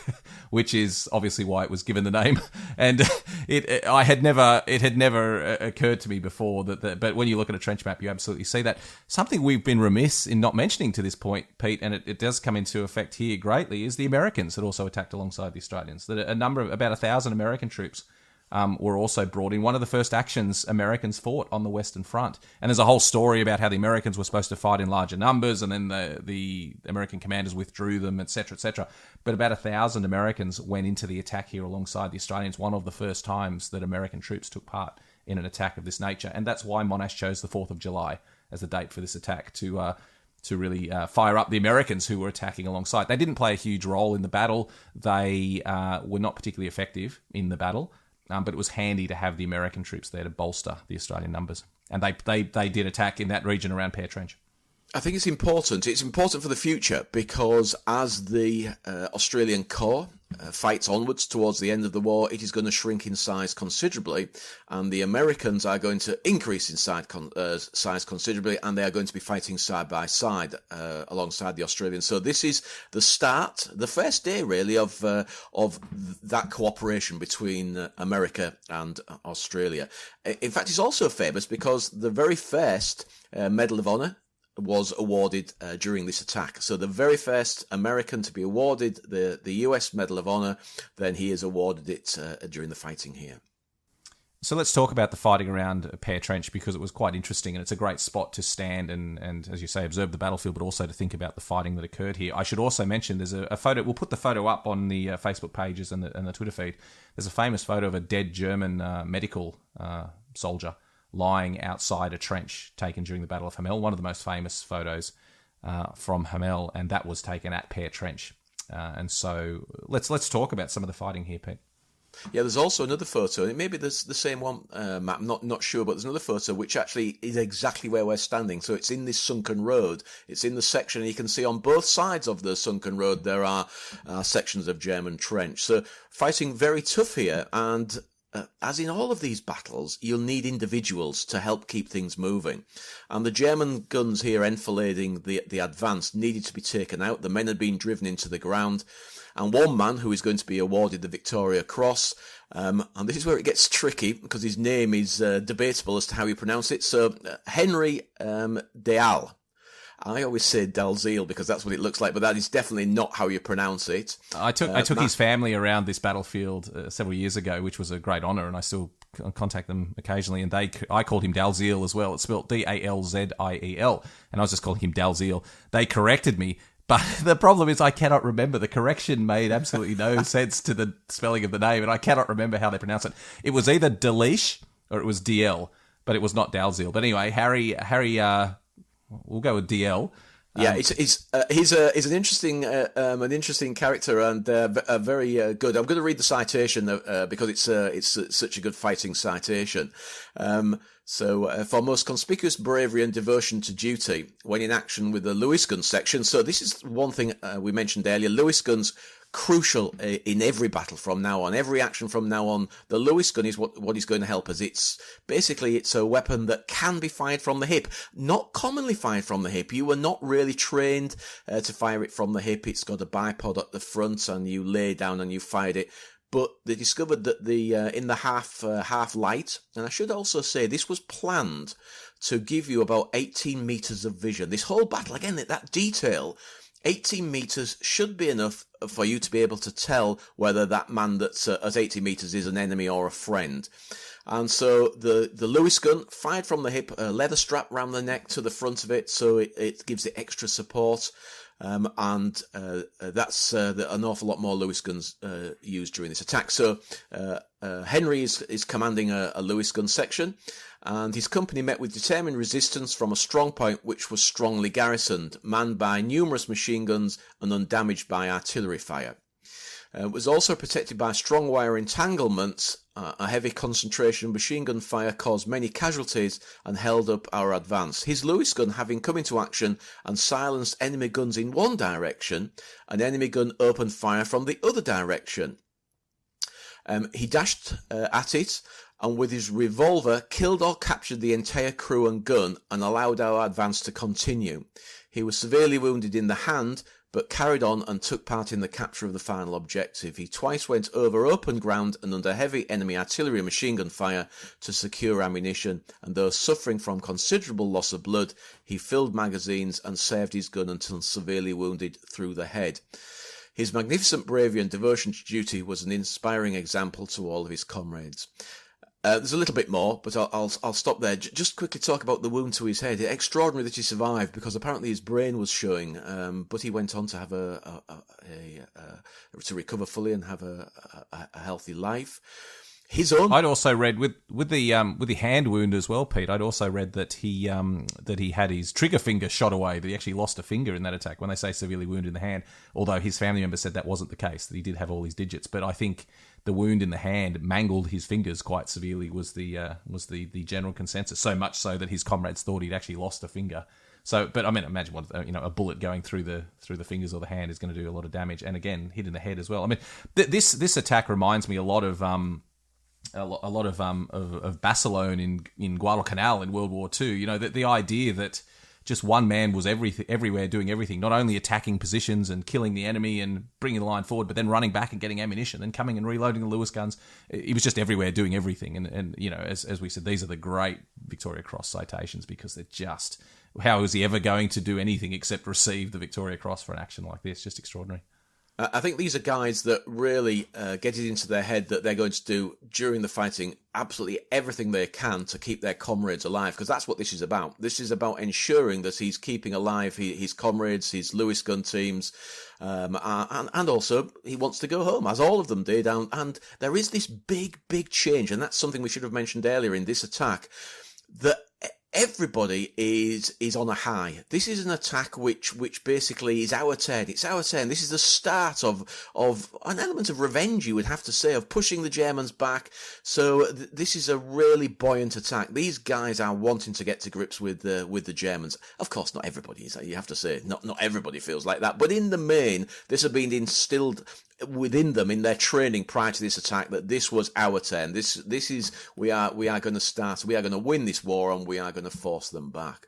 which is obviously why it was given the name. And it had never occurred to me before but when you look at a trench map, you absolutely see that. Something we've been remiss in not mentioning to this point, Pete, and it does come into effect here greatly, is the Americans that also attacked alongside the Australians. That about 1,000 American troops were also brought in. One of the first actions Americans fought on the Western Front. And there's a whole story about how the Americans were supposed to fight in larger numbers, and then the American commanders withdrew them, etc., etc. But about 1,000 Americans went into the attack here alongside the Australians, one of the first times that American troops took part in an attack of this nature. And that's why Monash chose the 4th of July as the date for this attack, to really fire up the Americans who were attacking alongside. They didn't play a huge role in the battle. They were not particularly effective in the battle. But it was handy to have the American troops there to bolster the Australian numbers. And they did attack in that region around Pear Trench. I think it's important. It's important for the future because as the Australian Corps fights onwards towards the end of the war, it is going to shrink in size considerably, and the Americans are going to increase in size considerably, and they are going to be fighting side by side alongside the Australians. So this is the start, the first day really of that cooperation between America and Australia. In fact, it's also famous because the very first Medal of Honor was awarded during this attack. So the very first American to be awarded the US Medal of Honor, then he is awarded it during the fighting here. So let's talk about the fighting around Pear Trench, because it was quite interesting, and it's a great spot to stand and as you say, observe the battlefield, but also to think about the fighting that occurred here. I should also mention there's a photo, we'll put the photo up on the Facebook pages and the Twitter feed. There's a famous photo of a dead German medical soldier lying outside a trench taken during the Battle of Hamel, one of the most famous photos from Hamel, and that was taken at Pear Trench. And so let's talk about some of the fighting here, Pete. Yeah, there's also another photo, and maybe there's the same one, Matt, I'm not sure, but there's another photo which actually is exactly where we're standing. So it's in this sunken road. It's in the section, and you can see on both sides of the sunken road there are sections of German trench. So fighting very tough here, and as in all of these battles, you'll need individuals to help keep things moving. And the German guns here enfilading the advance needed to be taken out. The men had been driven into the ground. And one man who is going to be awarded the Victoria Cross, and this is where it gets tricky because his name is debatable as to how you pronounce it. So Henry Deal. I always say Dalziel because that's what it looks like, but that is definitely not how you pronounce it. I took his family around this battlefield several years ago, which was a great honour, and I still contact them occasionally. And I called him Dalziel as well. It's spelled Dalziel, and I was just calling him Dalziel. They corrected me. But the problem is I cannot remember. The correction made absolutely no sense to the spelling of the name, and I cannot remember how they pronounce it. It was either Delish or it was DL, but it was not Dalziel. But anyway, Harry, we'll go with DL. Yeah, he's an interesting character and very good. I'm going to read the citation because it's such a good fighting citation. So for most conspicuous bravery and devotion to duty when in action with the Lewis gun section. So this is one thing we mentioned earlier. Lewis guns crucial in every battle from now on, every action from now on. The Lewis gun is what is going to help us. It's a weapon that can be fired from the hip, not commonly fired from the hip. You were not really trained to fire it from the hip. It's got a bipod at the front, and you lay down and you fired it. But they discovered that in the half light, and I should also say this was planned to give you about 18 meters of vision. This whole battle, again, that detail, 18 meters should be enough for you to be able to tell whether that man that's at 80 meters is an enemy or a friend. And so the Lewis gun fired from the hip, a leather strap around the neck to the front of it, so it gives it extra support. And that's an awful lot more Lewis guns used during this attack. So Henry is commanding a Lewis gun section, and his company met with determined resistance from a strong point which was strongly garrisoned, manned by numerous machine guns and undamaged by artillery fire. It was also protected by strong wire entanglements. A heavy concentration of machine gun fire caused many casualties and held up our advance. His Lewis gun having come into action and silenced enemy guns in one direction, an enemy gun opened fire from the other direction. He dashed at it and with his revolver killed or captured the entire crew and gun and allowed our advance to continue. He was severely wounded in the hand, but carried on and took part in the capture of the final objective. He twice went over open ground and under heavy enemy artillery and machine gun fire to secure ammunition, and though suffering from considerable loss of blood, he filled magazines and saved his gun until severely wounded through the head. His magnificent bravery and devotion to duty was an inspiring example to all of his comrades. There's a little bit more, but I'll stop there. Just quickly talk about the wound to his head. It's extraordinary that he survived, because apparently his brain was showing, but he went on to have to recover fully and have a healthy life. His own. I'd also read with the hand wound as well, Pete. I'd also read that he had his trigger finger shot away. That he actually lost a finger in that attack. When they say severely wounded in the hand, although his family member said that wasn't the case, that he did have all his digits. But I think the wound in the hand mangled his fingers quite severely. Was the general consensus? So much so that his comrades thought he'd actually lost a finger. So, but I mean, imagine what a bullet going through the fingers or the hand is going to do a lot of damage, and again, hit in the head as well. I mean, this attack reminds me a lot of Barcelona in Guadalcanal in World War II. The idea that just one man was everywhere doing everything, not only attacking positions and killing the enemy and bringing the line forward, but then running back and getting ammunition and coming and reloading the Lewis guns. He was just everywhere doing everything. And as we said, these are the great Victoria Cross citations, because they're just, how is he ever going to do anything except receive the Victoria Cross for an action like this? Just extraordinary. I think these are guys that really get it into their head that they're going to do during the fighting absolutely everything they can to keep their comrades alive, because that's what this is about. This is about ensuring that he's keeping alive his comrades, his Lewis gun teams, and also he wants to go home, as all of them did. And there is this big change, and that's something we should have mentioned earlier in this attack, that everybody is on a high. This is an attack which basically is our turn. It's our turn. This is the start of an element of revenge, you would have to say, of pushing the Germans back. So this is a really buoyant attack. These guys are wanting to get to grips with the Germans. Of course, not everybody is. You have to say, not everybody feels like that. But in the main, this has been instilled within them in their training prior to this attack, that this was our turn. This is we are going to win this war, and we are going to force them back.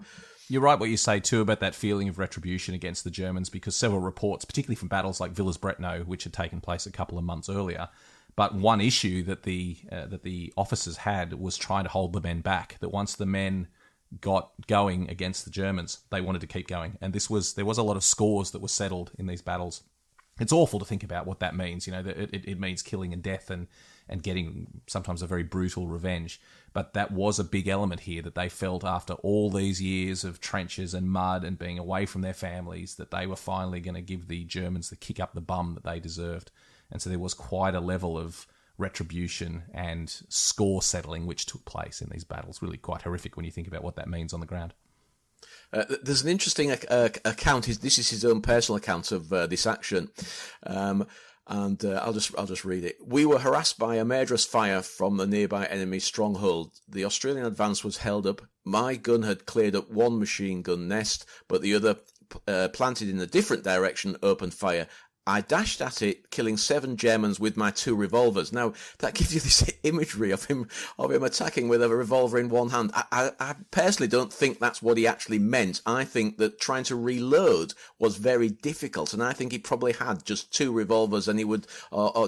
You're right what you say too about that feeling of retribution against the Germans, because several reports, particularly from battles like Villers-Bretonneux, which had taken place a couple of months earlier, but one issue that the officers had was trying to hold the men back. That once the men got going against the Germans, they wanted to keep going, and there was a lot of scores that were settled in these battles. It's awful to think about what that means. It means killing and death and getting sometimes a very brutal revenge. But that was a big element here, that they felt after all these years of trenches and mud and being away from their families, that they were finally going to give the Germans the kick up the bum that they deserved. And so there was quite a level of retribution and score settling which took place in these battles. Really quite horrific when you think about what that means on the ground. There's an interesting account. This is his own personal account of this action, and I'll just read it. We were harassed by a murderous fire from the nearby enemy stronghold. The Australian advance was held up. My gun had cleared up one machine gun nest, but the other, planted in a different direction, opened fire. I dashed at it, killing 7 Germans with my 2 revolvers. Now, that gives you this imagery of him attacking with a revolver in one hand. I personally don't think that's what he actually meant. I think that trying to reload was very difficult, and I think he probably had just 2 revolvers, and he would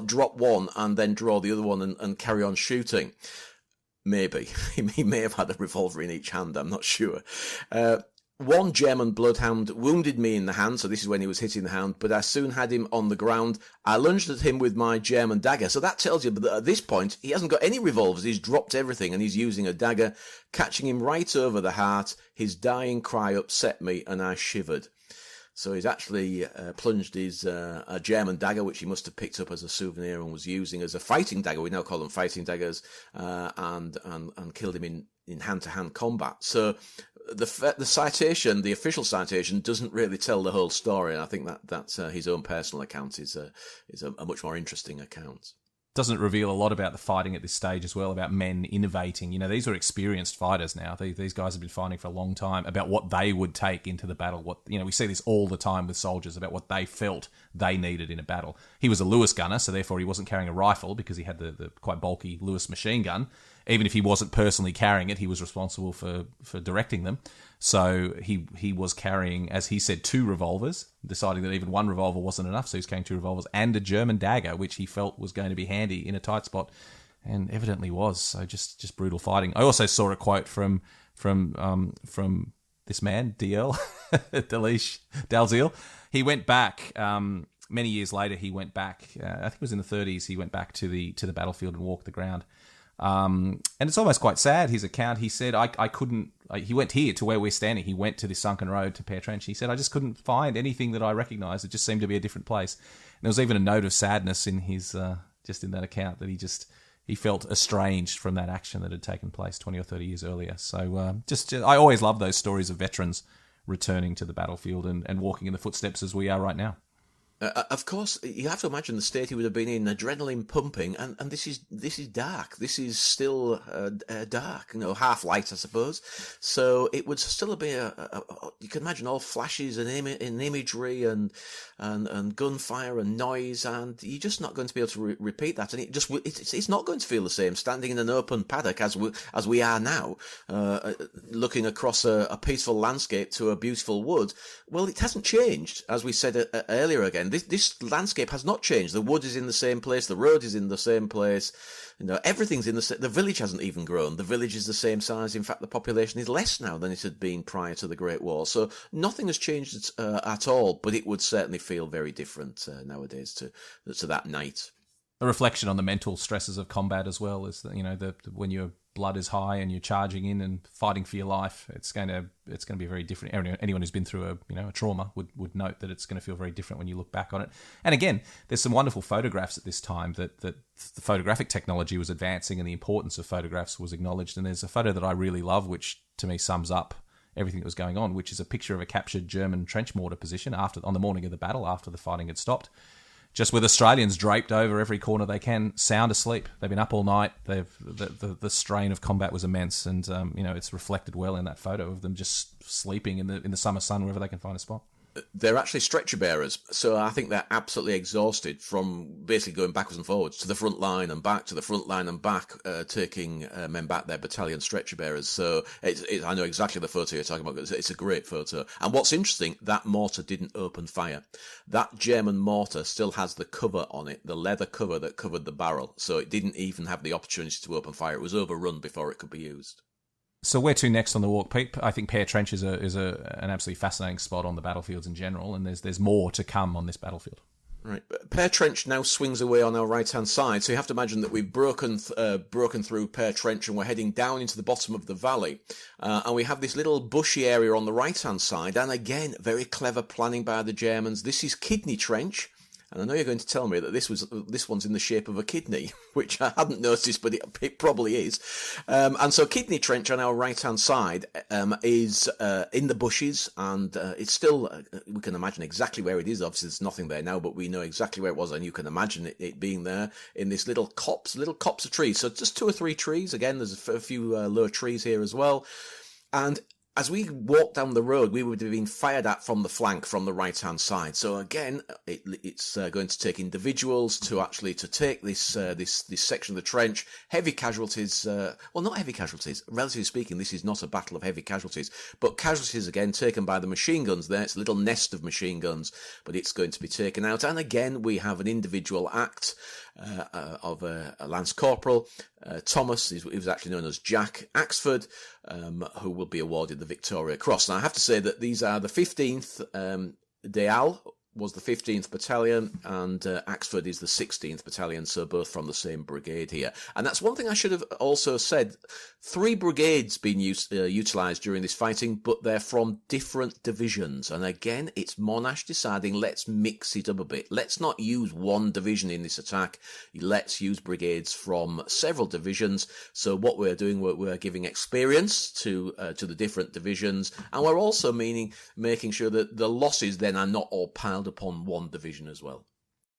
drop one and then draw the other one and carry on shooting. Maybe. He may have had a revolver in each hand, I'm not sure. One German bloodhound wounded me in the hand, so this is when he was hitting the hound, but I soon had him on the ground. I lunged at him with my German dagger, so that tells you that at this point he hasn't got any revolvers, he's dropped everything, and he's using a dagger, catching him right over the heart. His dying cry upset me, and I shivered. So he's actually plunged his a German dagger, which he must have picked up as a souvenir and was using as a fighting dagger. We now call them fighting daggers, and killed him in hand-to-hand combat. So the citation, the official citation, doesn't really tell the whole story. And I think that's his own personal account is a much more interesting account. Doesn't reveal a lot about the fighting at this stage as well, about men innovating. These are experienced fighters now. These guys have been fighting for a long time, about what they would take into the battle. We see this all the time with soldiers, about what they felt they needed in a battle. He was a Lewis gunner, so therefore he wasn't carrying a rifle because he had the quite bulky Lewis machine gun. Even if he wasn't personally carrying it, he was responsible for directing them. So he was carrying, as he said, 2 revolvers, deciding that even 1 revolver wasn't enough, so he's carrying 2 revolvers, and a German dagger, which he felt was going to be handy in a tight spot, and evidently was. So just brutal fighting. I also saw a quote from this man, DL, Dalziel. He went back many years later, he went back. I think it was in the 30s. He went back to the battlefield and walked the ground. And it's almost quite sad. His account. He said, "I couldn't." He went here to where we're standing. He went to this sunken road to Pear Trench. He said, "I just couldn't find anything that I recognised. It just seemed to be a different place." And there was even a note of sadness in his just in that account that he felt estranged from that action that had taken place 20 or 30 years earlier. So I always love those stories of veterans returning to the battlefield and walking in the footsteps as we are right now. Of course, you have to imagine the state he would have been in, adrenaline pumping, and this is dark. This is still dark, half light, I suppose. So it would still be you can imagine all flashes and imagery and gunfire and noise, and you're just not going to be able to repeat that. And it's not going to feel the same standing in an open paddock as we are now, looking across a peaceful landscape to a beautiful wood. Well, it hasn't changed, as we said earlier again. This landscape has not changed. The wood is in the same place. The road is in the same place. Everything's in the village hasn't even grown. The village is the same size. In fact, the population is less now than it had been prior to the Great War. So nothing has changed at all, but it would certainly feel very different nowadays to that night. A reflection on the mental stresses of combat as well is that, when your blood is high and you're charging in and fighting for your life, it's going to be very different. Anyone who's been through a trauma would note that it's going to feel very different when you look back on it. And again, there's some wonderful photographs at this time that the photographic technology was advancing and the importance of photographs was acknowledged. And there's a photo that I really love, which to me sums up everything that was going on, which is a picture of a captured German trench mortar position on the morning of the battle after the fighting had stopped. Just with Australians draped over every corner they can, sound asleep. They've been up all night. The strain of combat was immense, and it's reflected well in that photo of them just sleeping in the summer sun wherever they can find a spot. They're actually stretcher bearers, so I think they're absolutely exhausted from basically going backwards and forwards to the front line and back to the front line and back, taking men back, their battalion stretcher bearers. So I know exactly the photo you're talking about. It's a great photo. And what's interesting, that mortar didn't open fire. That German mortar still has the cover on it, the leather cover that covered the barrel. So it didn't even have the opportunity to open fire. It was overrun before it could be used. So where to next on the walk, Pete? I think Pear Trench is an absolutely fascinating spot on the battlefields in general, and there's more to come on this battlefield. Right. Pear Trench now swings away on our right-hand side, so you have to imagine that we've broken through Pear Trench and we're heading down into the bottom of the valley. And we have this little bushy area on the right-hand side, and again, very clever planning by the Germans. This is Kidney Trench. And I know you're going to tell me that this one's in the shape of a kidney, which I hadn't noticed, but it probably is. And so Kidney Trench on our right-hand side is in the bushes, and it's still, we can imagine exactly where it is. Obviously, there's nothing there now, but we know exactly where it was, and you can imagine it being there in this little copse of trees. So just 2 or 3 trees. Again, there's a few low trees here as well. And as we walk down the road, we would have been fired at from the flank, from the right-hand side. So again, it's going to take individuals to take this section of the trench. Heavy casualties, not heavy casualties. Relatively speaking, this is not a battle of heavy casualties, but casualties again taken by the machine guns there. It's a little nest of machine guns, but it's going to be taken out. And again, we have an individual act of a Lance Corporal, Thomas, he was actually known as Jack Axford, who will be awarded the Victoria Cross. Now, I have to say that these are the 15th Deal was the 15th Battalion, and Axford is the 16th Battalion, so both from the same brigade here. And that's one thing I should have also said. 3 brigades being utilised during this fighting, but they're from different divisions. And again, it's Monash deciding, let's mix it up a bit. Let's not use one division in this attack. Let's use brigades from several divisions. So what we're doing, we're giving experience to the different divisions, and we're also making sure that the losses then are not all piled upon one division as well.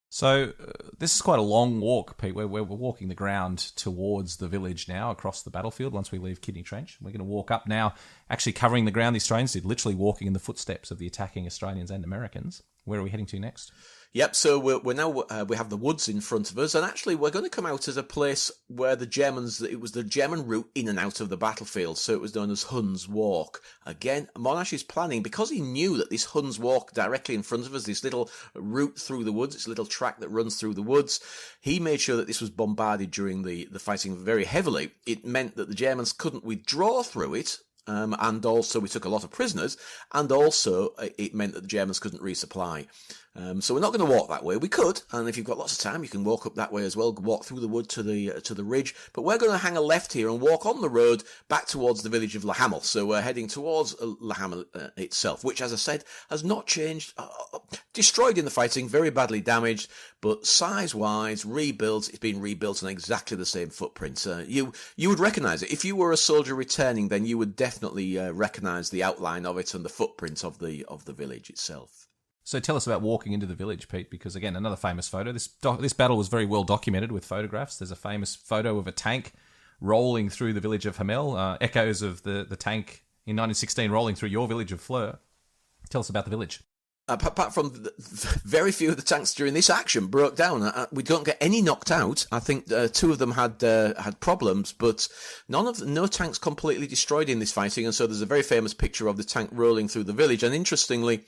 So this is quite a long walk, Pete. We're walking the ground towards the village now, across the battlefield once we leave Kidney Trench. We're going to walk up now, actually covering the ground the Australians did, literally walking in the footsteps of the attacking Australians and Americans. Where are we heading to next? Yep, so we're now, we have the woods in front of us, and actually we're going to come out as a place where it was the German route in and out of the battlefield, so it was known as Hun's Walk. Again, Monash is planning, because he knew that this Hun's Walk directly in front of us, this little route through the woods, this little track that runs through the woods, he made sure that this was bombarded during the fighting very heavily. It meant that the Germans couldn't withdraw through it, and also we took a lot of prisoners, and also it meant that the Germans couldn't resupply. So we're not going to walk that way. We could, and if you've got lots of time, you can walk up that way as well, walk through the wood to the ridge. But we're going to hang a left here and walk on the road back towards the village of Hamel. So we're heading towards Hamel itself, which, as I said, has not changed. Destroyed in the fighting, very badly damaged, but size-wise, rebuilt. It's been rebuilt on exactly the same footprint. You would recognise it. If you were a soldier returning, then you would definitely recognise the outline of it and the footprint of the village itself. So tell us about walking into the village, Pete, because, again, another famous photo. This battle was very well documented with photographs. There's a famous photo of a tank rolling through the village of Hamel, echoes of the tank in 1916 rolling through your village of Fleur. Tell us about the village. Apart from very few of the tanks during this action broke down, we don't get any knocked out. I think 2 of them had problems, but no tanks completely destroyed in this fighting. And so there's a very famous picture of the tank rolling through the village. And interestingly,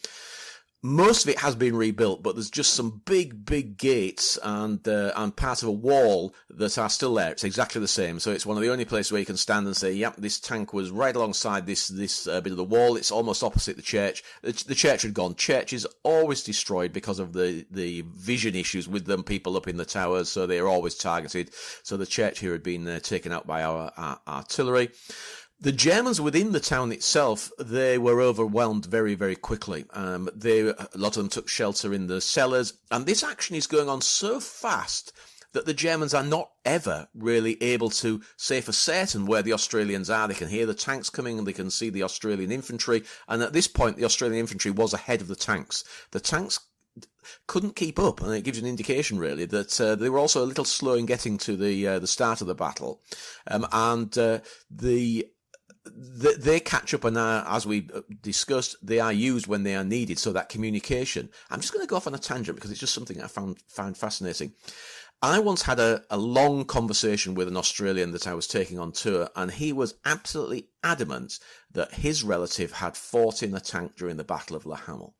most of it has been rebuilt, but there's just some big gates and part of a wall that are still there. It's exactly the same. So it's one of the only places where you can stand and say, yep, this tank was right alongside this bit of the wall. It's almost opposite the church. The church had gone. Church is always destroyed because of the vision issues with them, people up in the towers, so they're always targeted. So the church here had been taken out by our artillery. The Germans within the town itself, they were overwhelmed very, very quickly. A lot of them took shelter in the cellars, and this action is going on so fast that the Germans are not ever really able to say for certain where the Australians are. They can hear the tanks coming and they can see the Australian infantry, and at this point the Australian infantry was ahead of the tanks. The tanks couldn't keep up, and it gives you an indication really that they were also a little slow in getting to the start of the battle, they catch up, and as we discussed, they are used when they are needed. So that communication. I'm just going to go off on a tangent because it's just something I found fascinating. I once had a long conversation with an Australian that I was taking on tour, and he was absolutely adamant that his relative had fought in a tank during the Battle of Hamel.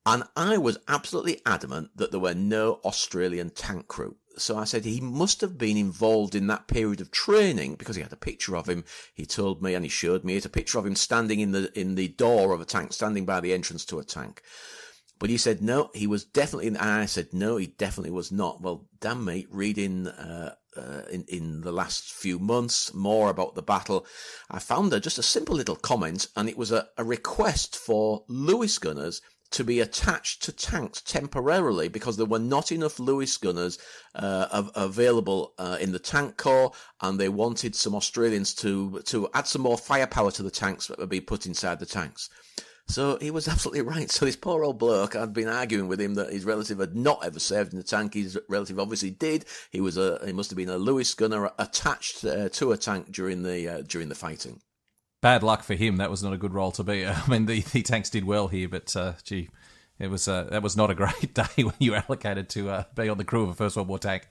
And I was absolutely adamant that there were no Australian tank crew. So I said he must have been involved in that period of training, because he had a picture of him. He told me, and he showed me it, a picture of him standing in the door of a tank, standing by the entrance to a tank. But he said, no, he was definitely, and I said, no, he definitely was not. Well, damn me, reading in the last few months more about the battle, I found just a simple little comment, and it was a request for Lewis gunners to be attached to tanks temporarily because there were not enough Lewis gunners available in the tank corps, and they wanted some Australians to add some more firepower to the tanks that would be put inside the tanks. So he was absolutely right. So this poor old bloke, I'd been arguing with him that his relative had not ever served in the tank. His relative obviously did. He must have been a Lewis gunner attached to a tank during the fighting. Bad luck for him. That was not a good role to be. I mean, the tanks did well here, but it was that was not a great day when you were allocated to be on the crew of a First World War tank.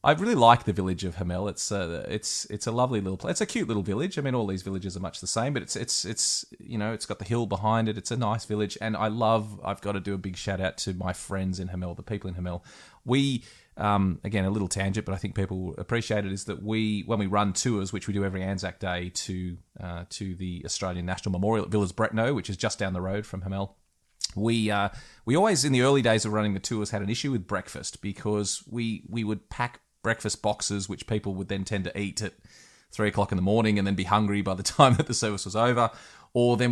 I really like the village of Hamel. It's a lovely little place. It's a cute little village. I mean, all these villages are much the same, but it's it's got the hill behind it. It's a nice village, and I've got to do a big shout out to my friends in Hamel, the people in Hamel. We again, a little tangent, but I think people appreciate it, is that when we run tours, which we do every Anzac Day to the Australian National Memorial at Villers-Bretonneux, which is just down the road from Hamel. We always, in the early days of running the tours, had an issue with breakfast, because we would pack breakfast boxes, which people would then tend to eat at 3 o'clock in the morning and then be hungry by the time that the service was over. Or then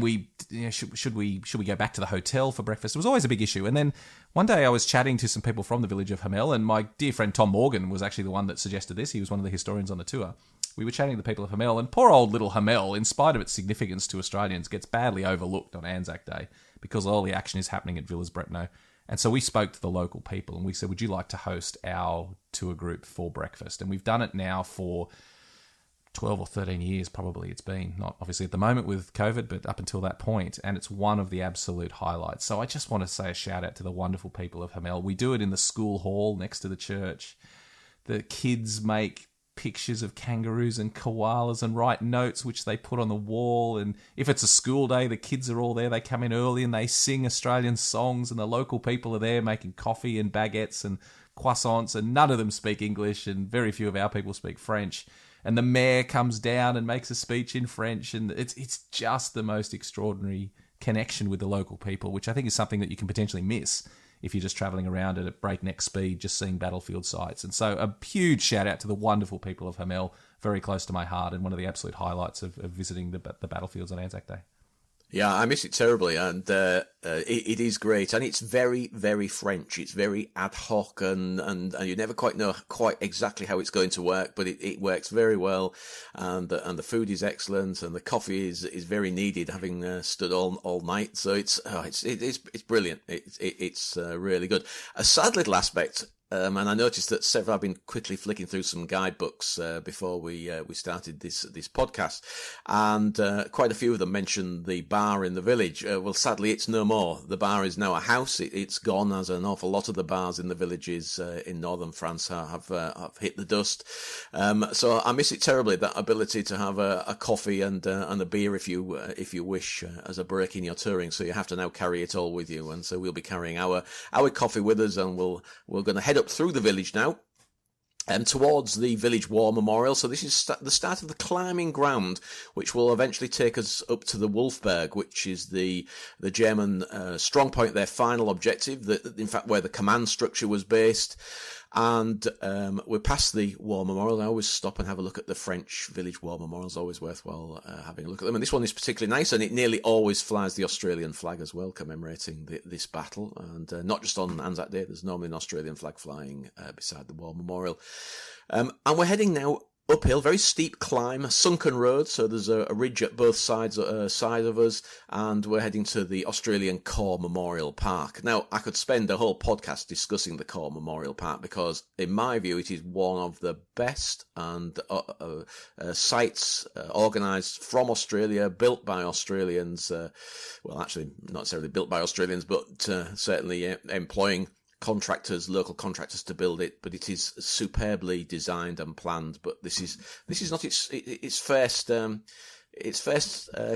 should we go back to the hotel for breakfast? It was always a big issue. And then one day I was chatting to some people from the village of Hamel, and my dear friend Tom Morgan was actually the one that suggested this. He was one of the historians on the tour. We were chatting to the people of Hamel, and poor old little Hamel, in spite of its significance to Australians, gets badly overlooked on Anzac Day because all the action is happening at Villers-Bretonneux. And so we spoke to the local people and we said, would you like to host our tour group for breakfast? And we've done it now for 12 or 13 years, probably it's been. Not obviously at the moment with COVID, but up until that point. And it's one of the absolute highlights. So I just want to say a shout out to the wonderful people of Hamel. We do it in the school hall next to the church. The kids make pictures of kangaroos and koalas and write notes which they put on the wall, and if it's a school day, the kids are all there. They come in early and they sing Australian songs, and the local people are there making coffee and baguettes and croissants, and none of them speak English, and very few of our people speak French. And the mayor comes down and makes a speech in French, and it's just the most extraordinary connection with the local people, which I think is something that you can potentially miss if you're just travelling around at a breakneck speed, just seeing battlefield sites. And so a huge shout out to the wonderful people of Hamel, very close to my heart, and one of the absolute highlights of visiting the battlefields on Anzac Day. Yeah, I miss it terribly, and it is great, and it's very, very French. It's very ad hoc, and you never quite know quite exactly how it's going to work, but it works very well, and the food is excellent, and the coffee is very needed, having stood all night. So it's brilliant. It's really good. A sad little aspect. And I noticed that several. I've been quickly flicking through some guidebooks before we started this podcast, and quite a few of them mentioned the bar in the village. Well, sadly, it's no more. The bar is now a house. It's gone, as an awful lot of the bars in the villages in northern France have hit the dust. So I miss it terribly. That ability to have a coffee and a beer if you wish as a break in your touring. So you have to now carry it all with you, and so we'll be carrying our coffee with us, and we're going to head up through the village now towards the village war memorial. So this is the start of the climbing ground, which will eventually take us up to the Wolfberg, which is the German strong point, their final objective, in fact where the command structure was based. And we're past the war memorial. I always stop and have a look at the French village war memorials. Always worthwhile having a look at them. And this one is particularly nice, and it nearly always flies the Australian flag as well, commemorating this battle. And not just on Anzac Day, there's normally an Australian flag flying beside the war memorial. And we're heading now uphill, very steep climb, a sunken road, so there's a ridge at both sides of us, and we're heading to the Australian Corps Memorial Park. Now, I could spend a whole podcast discussing the Corps Memorial Park, because in my view it is one of the best and sites organised from Australia, built by Australians, well actually not necessarily built by Australians, but certainly employing local contractors to build it, but it is superbly designed and planned. But this is not its first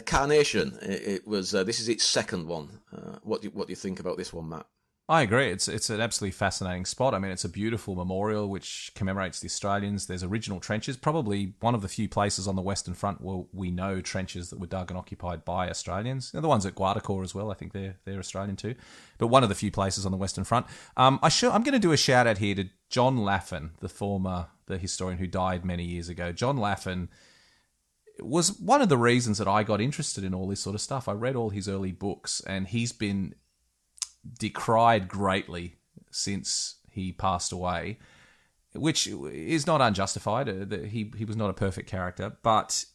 carnation. This is its second one. What do you think about this one, Matt? I agree. It's an absolutely fascinating spot. I mean, it's a beautiful memorial which commemorates the Australians. There's original trenches, probably one of the few places on the Western Front where we know trenches that were dug and occupied by Australians. The ones at Guardacore as well, I think they're Australian too. But one of the few places on the Western Front. I'm going to do a shout out here to John Laffan, the historian who died many years ago. John Laffan was one of the reasons that I got interested in all this sort of stuff. I read all his early books, and he's been decried greatly since he passed away, which is not unjustified. He was not a perfect character, but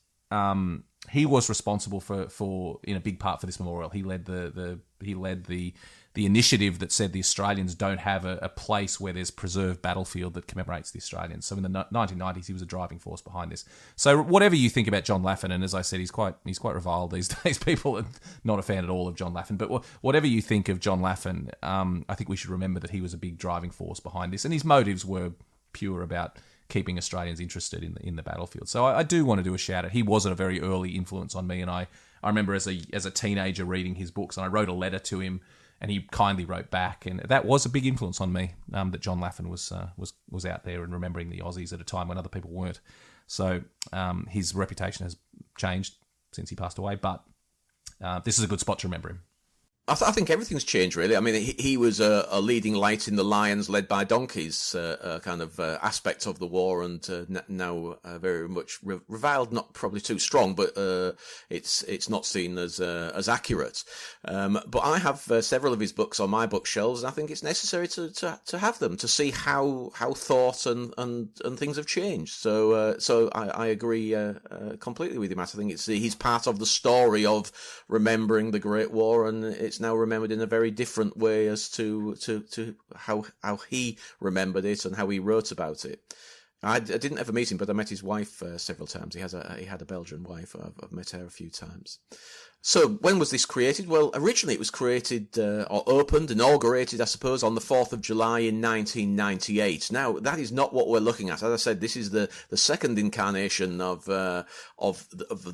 he was responsible for in a big part for this memorial. He led the initiative that said the Australians don't have a place where there's preserved battlefield that commemorates the Australians. So in the 1990s, he was a driving force behind this. So whatever you think about John Laffan, and as I said, he's quite reviled these days. People are not a fan at all of John Laffan. But whatever you think of John Laffan, I think we should remember that he was a big driving force behind this, and his motives were pure about keeping Australians interested in the battlefield. So I do want to do a shout out. He was a very early influence on me, and I remember as a teenager reading his books, and I wrote a letter to him, and he kindly wrote back, and that was a big influence on me. That John Laffan was out there and remembering the Aussies at a time when other people weren't. So his reputation has changed since he passed away, but this is a good spot to remember him. I think everything's changed, really. I mean, he was a leading light in the lions led by donkeys kind of aspect of the war, and now very much reviled, not probably too strong, but it's not seen as accurate. But I have several of his books on my bookshelves, and I think it's necessary to have them to see how thought and things have changed. So I agree completely with you, Matt. I think he's part of the story of remembering the Great War, and it's now remembered in a very different way as to how he remembered it and how he wrote about it. I didn't ever meet him, but I met his wife several times. He had a Belgian wife. I've met her a few times. So when was this created? Well, originally it was created or inaugurated, I suppose, on the 4th of July in 1998. Now, that is not what we're looking at. As I said, this is the second incarnation of the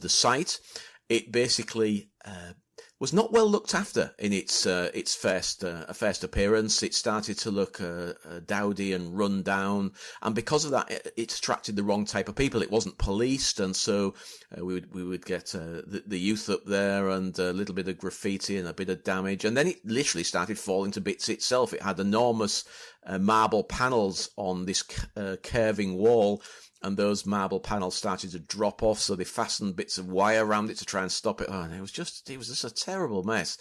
site. It basically was not well looked after in its first appearance. It started to look dowdy and run down, and because of that, it attracted the wrong type of people. It wasn't policed, and so we would get the youth up there and a little bit of graffiti and a bit of damage, and then it literally started falling to bits itself. It had enormous marble panels on this curving wall, and those marble panels started to drop off, so they fastened bits of wire around it to try and stop it. Oh, and it was just a terrible mess.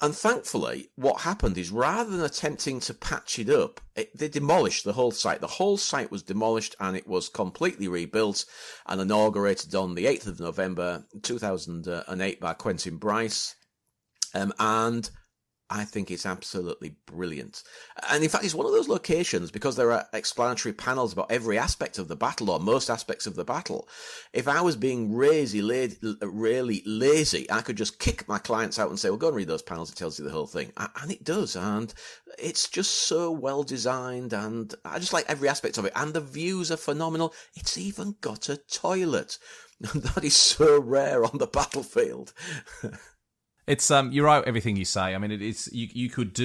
And thankfully, what happened is, rather than attempting to patch it up, they demolished the whole site. The whole site was demolished, and it was completely rebuilt and inaugurated on the 8th of November 2008 by Quentin Bryce. And I think it's absolutely brilliant. And in fact, it's one of those locations, because there are explanatory panels about every aspect of the battle, or most aspects of the battle. If I was being really lazy, I could just kick my clients out and say, well, go and read those panels, it tells you the whole thing. And it does. And it's just so well designed, and I just like every aspect of it. And the views are phenomenal. It's even got a toilet. That is so rare on the battlefield. It's you're right, everything you say. I mean, it is you could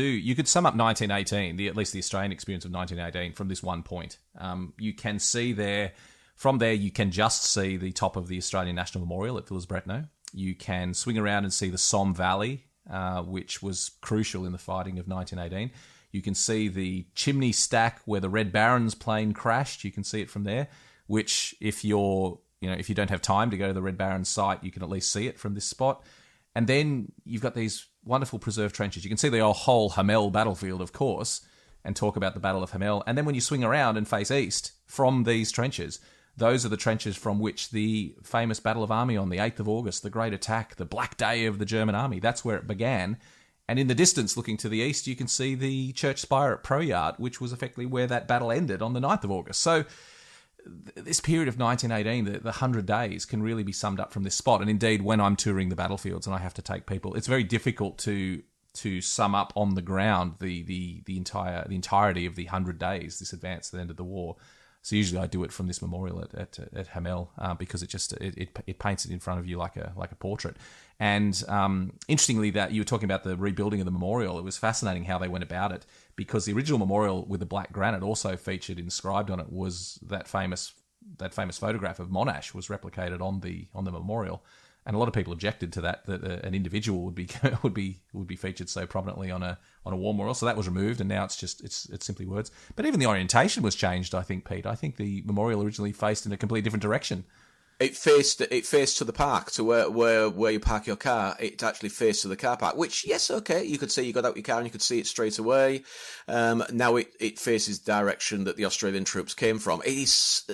sum up 1918, at least the Australian experience of 1918, from this one point. You can see there, from there you can just see the top of the Australian National Memorial at Villers-Bretonneux. You can swing around and see the Somme Valley, which was crucial in the fighting of 1918. You can see the chimney stack where the Red Baron's plane crashed. You can see it from there, which if you don't have time to go to the Red Baron's site, you can at least see it from this spot. And then you've got these wonderful preserved trenches. You can see the whole Hamel battlefield, of course, and talk about the Battle of Hamel. And then when you swing around and face east from these trenches, those are the trenches from which the famous Battle of Amiens, the 8th of August, the Great Attack, the Black Day of the German Army, that's where it began. And in the distance, looking to the east, you can see the church spire at Proyard, which was effectively where that battle ended on the 9th of August. So this period of 1918, the 100 days, can really be summed up from this spot. And indeed, when I'm touring the battlefields and I have to take people, it's very difficult to sum up on the ground the entirety of the 100 days, this advance to the end of the war. So usually I do it from this memorial at Hamel because it paints it in front of you like a portrait. And interestingly, that you were talking about the rebuilding of the memorial, it was fascinating how they went about it, because the original memorial with the black granite also featured inscribed on it was that famous photograph of Monash was replicated on the memorial. And a lot of people objected to that an individual would be featured so prominently on a war memorial. So that was removed, and now it's simply words. But even the orientation was changed, I think, Pete. I think the memorial originally faced in a completely different direction. It faced to the park, to where you park your car. It actually faced to the car park, which, yes, okay, you could see, you got out your car and you could see it straight away. Now it faces direction that the Australian troops came from. It's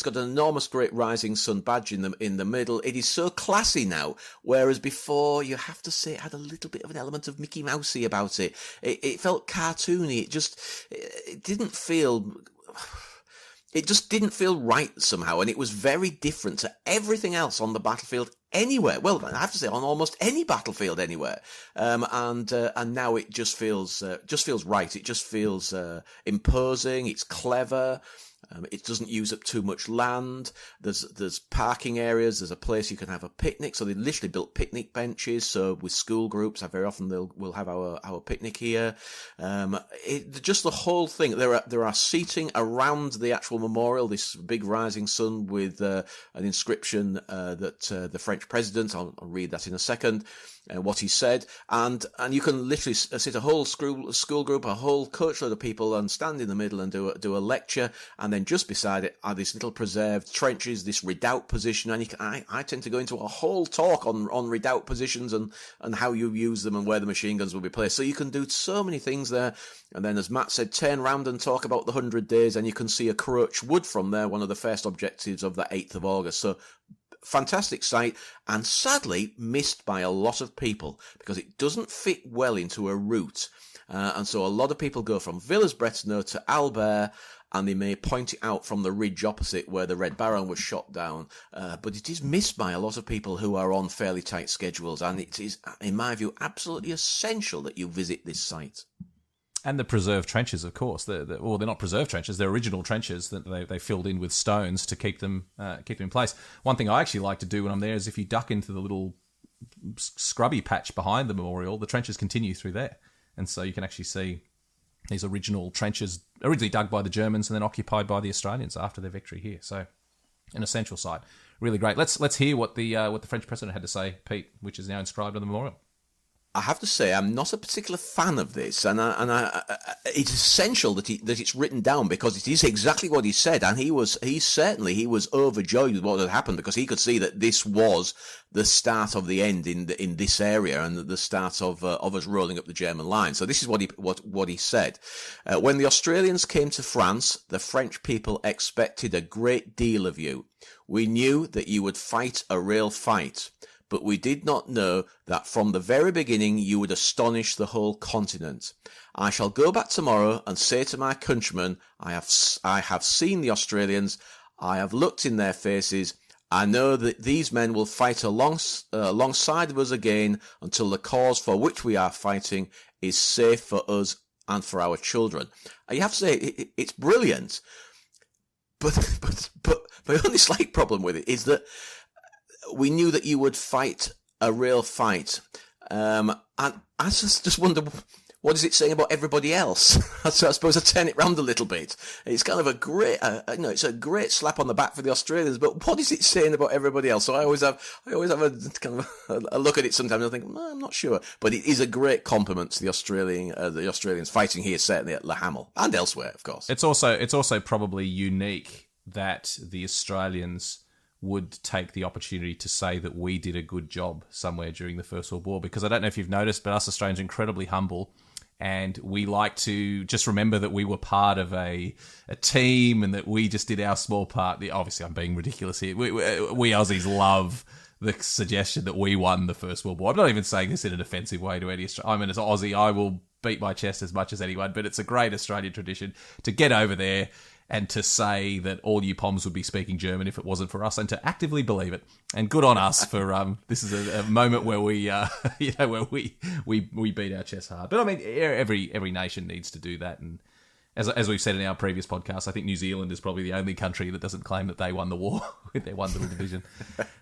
got an enormous great rising sun badge in the middle. It is so classy now, whereas before, you have to say, it had a little bit of an element of Mickey Mousey about it. It felt cartoony. It didn't feel... It just didn't feel right somehow, and it was very different to everything else on the battlefield anywhere. Well, I have to say, on almost any battlefield anywhere. And now it just feels right. It just feels imposing. It's clever. It doesn't use up too much land. There's parking areas. There's a place you can have a picnic. So they literally built picnic benches. So with school groups, very often we'll have our picnic here. Just the whole thing. There are seating around the actual memorial. This big rising sun with an inscription that the French president. I'll read that in a second. What he said, and you can literally sit a whole school group, a whole coachload of people, and stand in the middle and do a lecture, and then just beside it are these little preserved trenches, this redoubt position, and I tend to go into a whole talk on redoubt positions and how you use them and where the machine guns will be placed. So you can do so many things there, and then, as Matt said, turn round and talk about the 100 days, and you can see a Crouch Wood from there, one of the first objectives of the 8th of August. So fantastic site, and sadly missed by a lot of people because it doesn't fit well into a route. And so a lot of people go from Villers-Bretonneux to Albert, and they may point it out from the ridge opposite where the Red Baron was shot down. But it is missed by a lot of people who are on fairly tight schedules, and it is, in my view, absolutely essential that you visit this site. And the preserved trenches, of course. They're not preserved trenches. They're original trenches that they filled in with stones to keep them in place. One thing I actually like to do when I'm there is if you duck into the little scrubby patch behind the memorial, the trenches continue through there. And so you can actually see these original trenches, originally dug by the Germans and then occupied by the Australians after their victory here. So an essential site. Really great. Let's hear what the French president had to say, Pete, which is now inscribed on the memorial. I have to say, I'm not a particular fan of this, and it's essential that it's written down because it is exactly what he said, and he was overjoyed with what had happened because he could see that this was the start of the end in this area and the start of us rolling up the German line. So this is what he said. When the Australians came to France, the French people expected a great deal of you. We knew that you would fight a real fight. But we did not know that from the very beginning you would astonish the whole continent. I shall go back tomorrow and say to my countrymen, I have seen the Australians, I have looked in their faces, I know that these men will fight alongside of us again until the cause for which we are fighting is safe for us and for our children. You have to say, it's brilliant. But the only slight problem with it is that we knew that you would fight a real fight. And I just wonder, what is it saying about everybody else? So I suppose I turn it round a little bit. It's kind of a great, it's a great slap on the back for the Australians, but what is it saying about everybody else? So I always have a kind of a look at it sometimes and I think, I'm not sure. But it is a great compliment to the Australians fighting here, certainly at Hamel and elsewhere, of course. It's also probably unique that the Australians would take the opportunity to say that we did a good job somewhere during the First World War, because I don't know if you've noticed, but us Australians are incredibly humble, and we like to just remember that we were part of a team and that we just did our small part. Obviously, I'm being ridiculous here. We Aussies love the suggestion that we won the First World War. I'm not even saying this in an offensive way to any Australian. I mean, as Aussie, I will beat my chest as much as anyone, but it's a great Australian tradition to get over there and to say that all you Poms would be speaking German if it wasn't for us, and to actively believe it. And good on us for this is a moment where we where we beat our chests hard. But I mean, every nation needs to do that. And as we've said in our previous podcast, I think New Zealand is probably the only country that doesn't claim that they won the war with their one little division.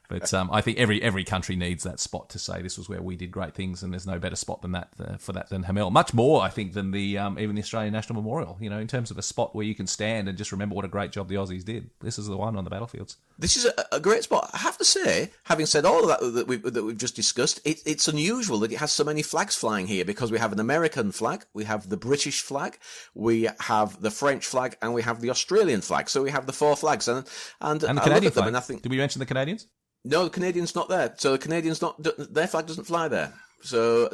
But I think every country needs that spot to say this was where we did great things, and there's no better spot than that for that than Hamel. Much more, I think, than the even the Australian National Memorial. You know, in terms of a spot where you can stand and just remember what a great job the Aussies did. This is the one on the battlefields. This is a great spot. I have to say, having said all of that we've just discussed, it's unusual that it has so many flags flying here, because we have an American flag, we have the British flag, we have the French flag, and we have the Australian flag. So we have the four flags, and the Canadian flag. And I think, did we mention the Canadians? No, the Canadians not there. So the Canadians their flag doesn't fly there. So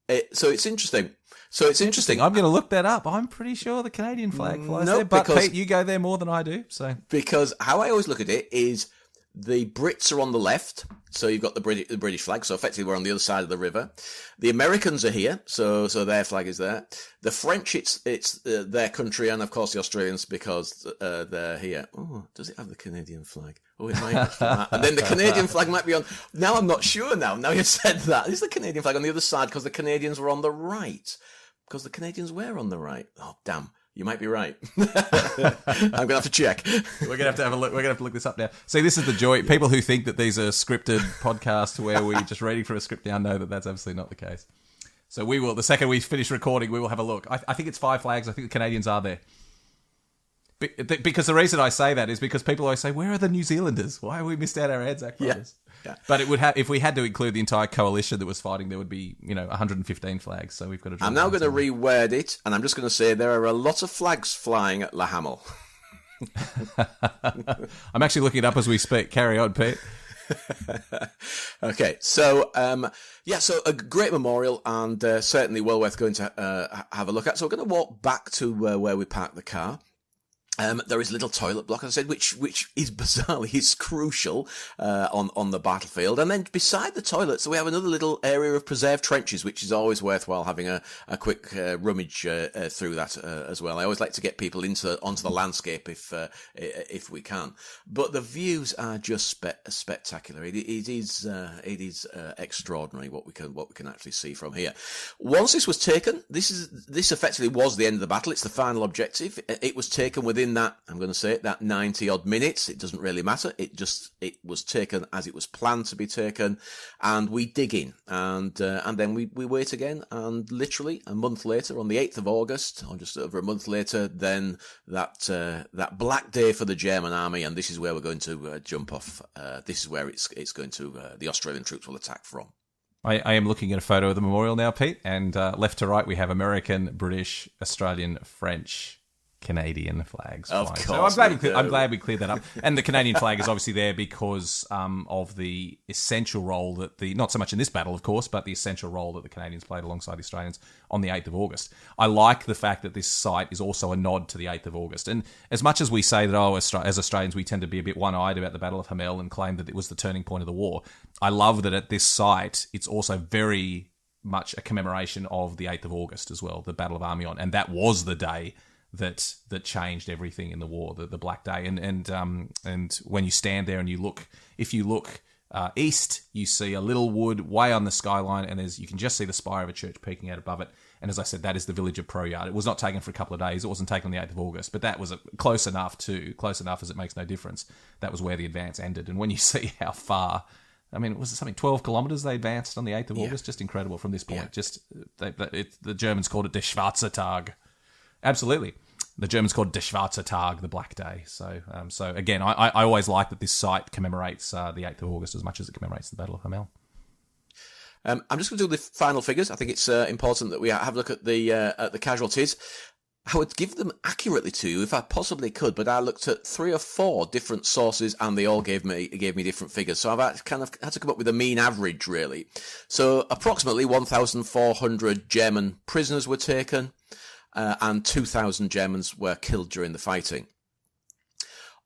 it's interesting. I'm going to look that up. I'm pretty sure the Canadian flag flies there. But Pete, you go there more than I do. So because how I always look at it is the Brits are on the left, so you've got the British flag. So effectively, we're on the other side of the river. The Americans are here, so their flag is there. The French, it's their country, and of course the Australians, because they're here. Oh, does it have the Canadian flag? Oh, it might have. And then the Canadian flag might be on. Now I'm not sure. Now you've said that, is the Canadian flag on the other side because the Canadians were on the right? Because the Canadians were on the right. Oh, damn. You might be right. I'm going to have to check. We're going to have a look. We're going to have to look this up now. See, this is the joy. People who think that these are scripted podcasts where we're just reading from a script now know that that's absolutely not the case. So we will, the second we finish recording, we will have a look. I think it's 5 flags. I think the Canadians are there. Because the reason I say that is because people always say, where are the New Zealanders? Why have we missed out our Anzac brothers? Yeah. But it would have, if we had to include the entire coalition that was fighting, there would be 115 flags. So we've got to. I'm now going to reword it, and I'm just going to say there are a lot of flags flying at Hamel. I'm actually looking it up as we speak. Carry on, Pete. Okay, so so a great memorial, and certainly well worth going to have a look at. So we're going to walk back to where we parked the car. There is a little toilet block, as I said, which is bizarrely is crucial on the battlefield. And then beside the toilet, so we have another little area of preserved trenches, which is always worthwhile having a quick rummage through that as well. I always like to get people onto the landscape if we can. But the views are just spectacular. It is extraordinary what we can actually see from here. Once this was taken, this effectively was the end of the battle. It's the final objective. It was taken within within that, I'm going to say it, that 90 odd minutes. It doesn't really matter. It was taken as it was planned to be taken, and we dig in, and then we wait again, and literally a month later, on the 8th of August, or just over a month later, then that black day for the German army, and this is where we're going to jump off. This is where it's going to the Australian troops will attack from. I am looking at a photo of the memorial now, Pete, and left to right we have American, British, Australian, French, Canadian flags. Of flying. course, so I'm glad we cleared that up. And the Canadian flag is obviously there because of the essential role that not so much in this battle, of course, but the essential role that the Canadians played alongside the Australians on the 8th of August. I like the fact that this site is also a nod to the 8th of August. And as much as we say that, as Australians, we tend to be a bit one-eyed about the Battle of Hamel and claim that it was the turning point of the war, I love that at this site, it's also very much a commemoration of the 8th of August as well, the Battle of Amiens. And that was the day that changed everything in the war, the Black Day. And when you stand there and if you look east, you see a little wood way on the skyline, and you can just see the spire of a church peeking out above it. And as I said, that is the village of Proyard. It was not taken for a couple of days. It wasn't taken on the 8th of August, but that was close enough as it makes no difference. That was where the advance ended. And when you see how far, I mean, was it something 12 kilometres they advanced on the 8th of August? Just incredible from this point. Yeah. Just the Germans called it Der Schwarze Tag. Absolutely. The Germans called it Der Schwarze Tag, the Black Day. So again, I always like that this site commemorates the 8th of August as much as it commemorates the Battle of Hamel. I'm just going to do the final figures. I think it's important that we have a look at the casualties. I would give them accurately to you if I possibly could, but I looked at 3 or 4 different sources and they all gave me different figures. So I've kind of had to come up with a mean average, really. So approximately 1,400 German prisoners were taken. And 2,000 Germans were killed during the fighting.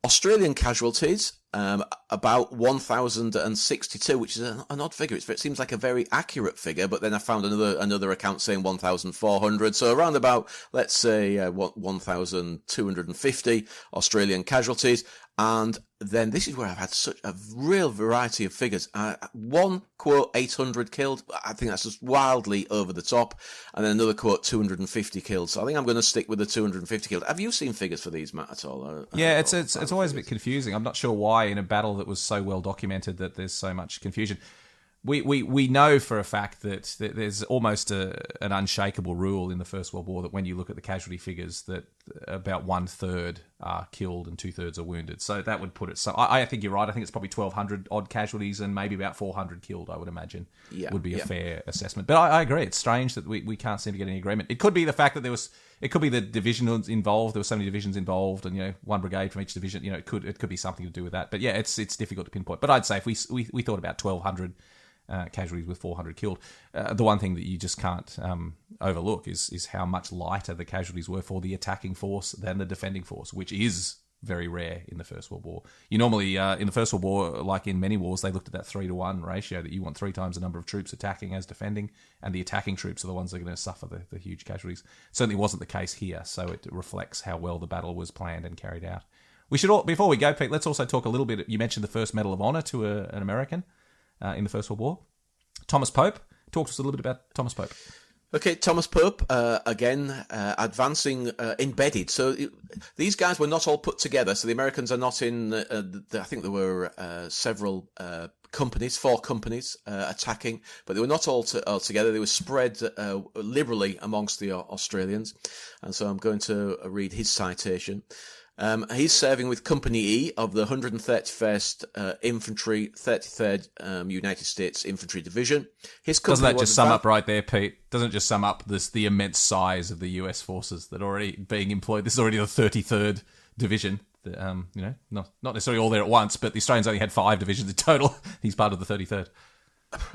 Australian casualties, about 1,062, which is an odd figure. It seems like a very accurate figure, but then I found another account saying 1,400. So around about, let's say, 1,250 Australian casualties. And then this is where I've had such a real variety of figures. One quote, 800 killed. I think that's just wildly over the top. And then another quote, 250 killed. So I think I'm going to stick with the 250 killed. Have you seen figures for these, Matt, at all? Yeah, it's always a bit confusing. I'm not sure why in a battle that was so well documented that there's so much confusion. We know for a fact that there's almost an unshakable rule in the First World War that when you look at the casualty figures that about 1/3 are killed and 2/3 are wounded. So that would put it. So I think you're right. I think it's probably 1,200 odd casualties and maybe about 400 killed. I would imagine would be a fair assessment. But I agree. It's strange that we can't seem to get any agreement. It could be the fact that it could be the divisions involved. There were so many divisions involved, and one brigade from each division. It could be something to do with that. But yeah, it's difficult to pinpoint. But I'd say if we thought about 1,200. Casualties with 400 killed. The one thing that you just can't overlook is how much lighter the casualties were for the attacking force than the defending force, which is very rare in the First World War. You normally, in the First World War, like in many wars, they looked at that 3-to-1 ratio that you want 3 times the number of troops attacking as defending, and the attacking troops are the ones that are going to suffer the huge casualties. Certainly wasn't the case here, so it reflects how well the battle was planned and carried out. We should, before we go, Pete, let's also talk a little bit. You mentioned the first Medal of Honor to an American. In the First World War. Thomas Pope. Talk to us a little bit about Thomas Pope. Okay, Thomas Pope, again, advancing embedded. So these guys were not all put together. So the Americans are not in, I think there were several companies, 4 companies attacking, but they were not all together. They were spread liberally amongst the Australians. And so I'm going to read his citation. He's serving with Company E of the 131st Infantry, 33rd United States Infantry Division. His company Doesn't that just sum up right there, Pete? Doesn't it just sum up the immense size of the US forces that are already being employed? This is already the 33rd Division. Not necessarily all there at once, but the Australians only had 5 divisions in total. He's part of the 33rd.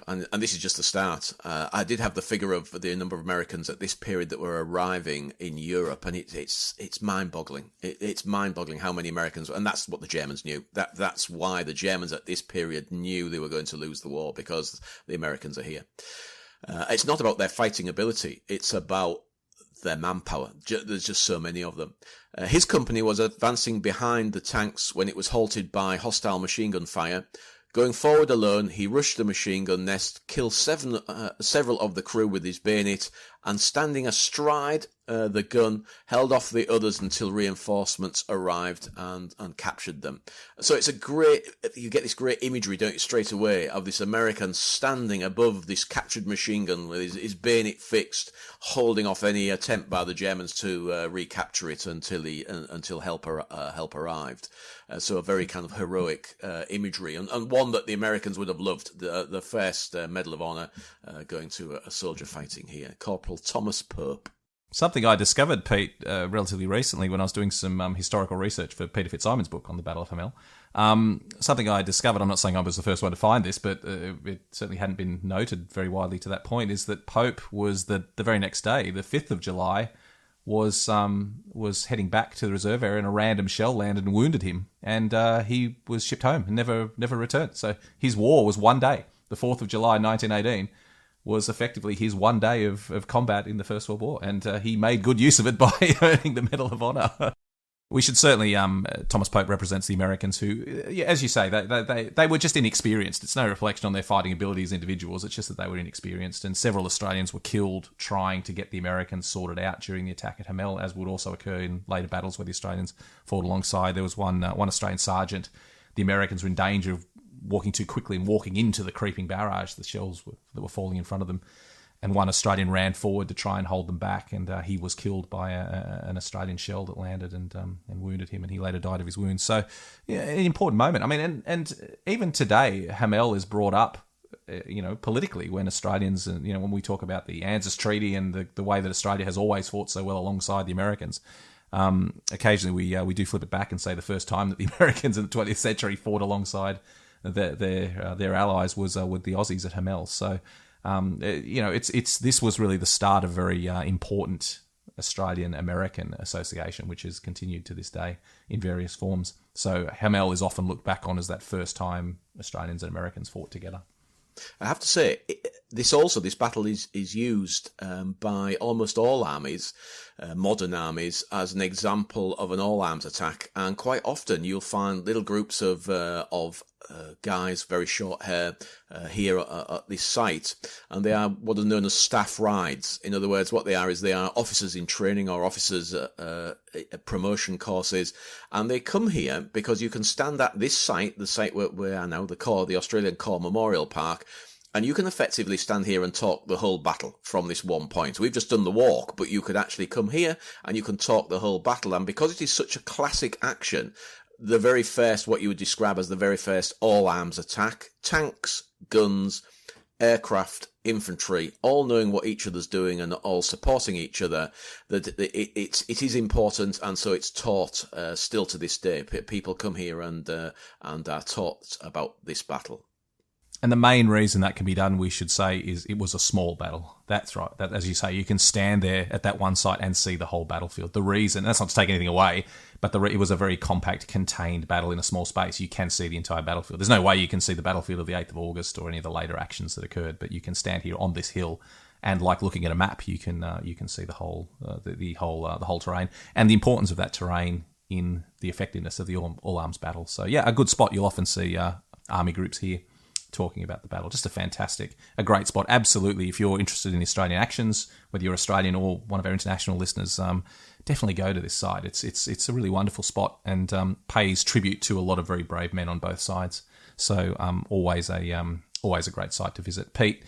And this is just the start. I did have the figure of the number of Americans at this period that were arriving in Europe, and it's mind-boggling. It's mind-boggling how many Americans, and that's what the Germans knew. That's why the Germans at this period knew they were going to lose the war, because the Americans are here. It's not about their fighting ability. It's about their manpower. There's just so many of them. His company was advancing behind the tanks when it was halted by hostile machine gun fire. Going forward alone, he rushed the machine gun nest, killed several of the crew with his bayonet, and standing astride the gun, held off the others until reinforcements arrived and captured them. So it's you get this great imagery, don't you, straight away, of this American standing above this captured machine gun with his bayonet fixed, holding off any attempt by the Germans to recapture it until help arrived. So a very kind of heroic imagery, and one that the Americans would have loved. The first Medal of Honor going to a soldier fighting here, Corporal Thomas Pope. Something I discovered, Pete, relatively recently when I was doing some historical research for Peter Fitzsimon's book on the Battle of Hamel. Something I discovered, I'm not saying I was the first one to find this, but it certainly hadn't been noted very widely to that point, is that Pope was the very next day, the 5th of July, was heading back to the reserve area, and a random shell landed and wounded him, and he was shipped home and never returned. So his war was one day. The 4th of July 1918 was effectively his one day of combat in the First World War, and he made good use of it by earning the Medal of Honor. We should certainly, Thomas Pope represents the Americans who, as you say, they were just inexperienced. It's no reflection on their fighting ability as individuals, it's just that they were inexperienced, and several Australians were killed trying to get the Americans sorted out during the attack at Hamel, as would also occur in later battles where the Australians fought alongside. There was one Australian sergeant. The Americans were in danger of walking too quickly and walking into the creeping barrage, the shells that were falling in front of them. And one Australian ran forward to try and hold them back, and he was killed by an Australian shell that landed and wounded him, and he later died of his wounds. So, yeah, an important moment. I mean, and even today, Hamel is brought up, politically when Australians, when we talk about the ANZUS Treaty and the way that Australia has always fought so well alongside the Americans. Occasionally, we do flip it back and say the first time that the Americans in the 20th century fought alongside their allies was with the Aussies at Hamel. So, this was really the start of a very important Australian-American association, which has continued to this day in various forms. So Hamel is often looked back on as that first time Australians and Americans fought together. I have to say, this battle is used by almost all armies, modern armies, as an example of an all-arms attack. And quite often you'll find little groups of guys, very short hair, here at this site, and they are what are known as staff rides. In other words, what they are officers in training or officers promotion courses, and they come here because you can stand at this site, the site where we are now, the Australian Corps Memorial Park, and you can effectively stand here and talk the whole battle from this one point. We've just done the walk, but you could actually come here and you can talk the whole battle, and because it is such a classic action, the very first, what you would describe as the very first all-arms attack, tanks, guns, aircraft, infantry, all knowing what each other's doing and all supporting each other, that it is important, and so it's taught still to this day. People come here and are taught about this battle. And the main reason that can be done, we should say, is it was a small battle. That's right. That, as you say, you can stand there at that one site and see the whole battlefield. The reason, that's not to take anything away, but it was a very compact, contained battle in a small space. You can see the entire battlefield. There's no way you can see the battlefield of the 8th of August or any of the later actions that occurred, but you can stand here on this hill, and like looking at a map, you can see the whole terrain and the importance of that terrain in the effectiveness of the all-arms battle. So yeah, a good spot. You'll often see army groups here talking about the battle. Just a great spot. Absolutely, if you're interested in Australian actions, whether you're Australian or one of our international listeners, definitely go to this site. It's a really wonderful spot, and pays tribute to a lot of very brave men on both sides. So always a great site to visit. Pete,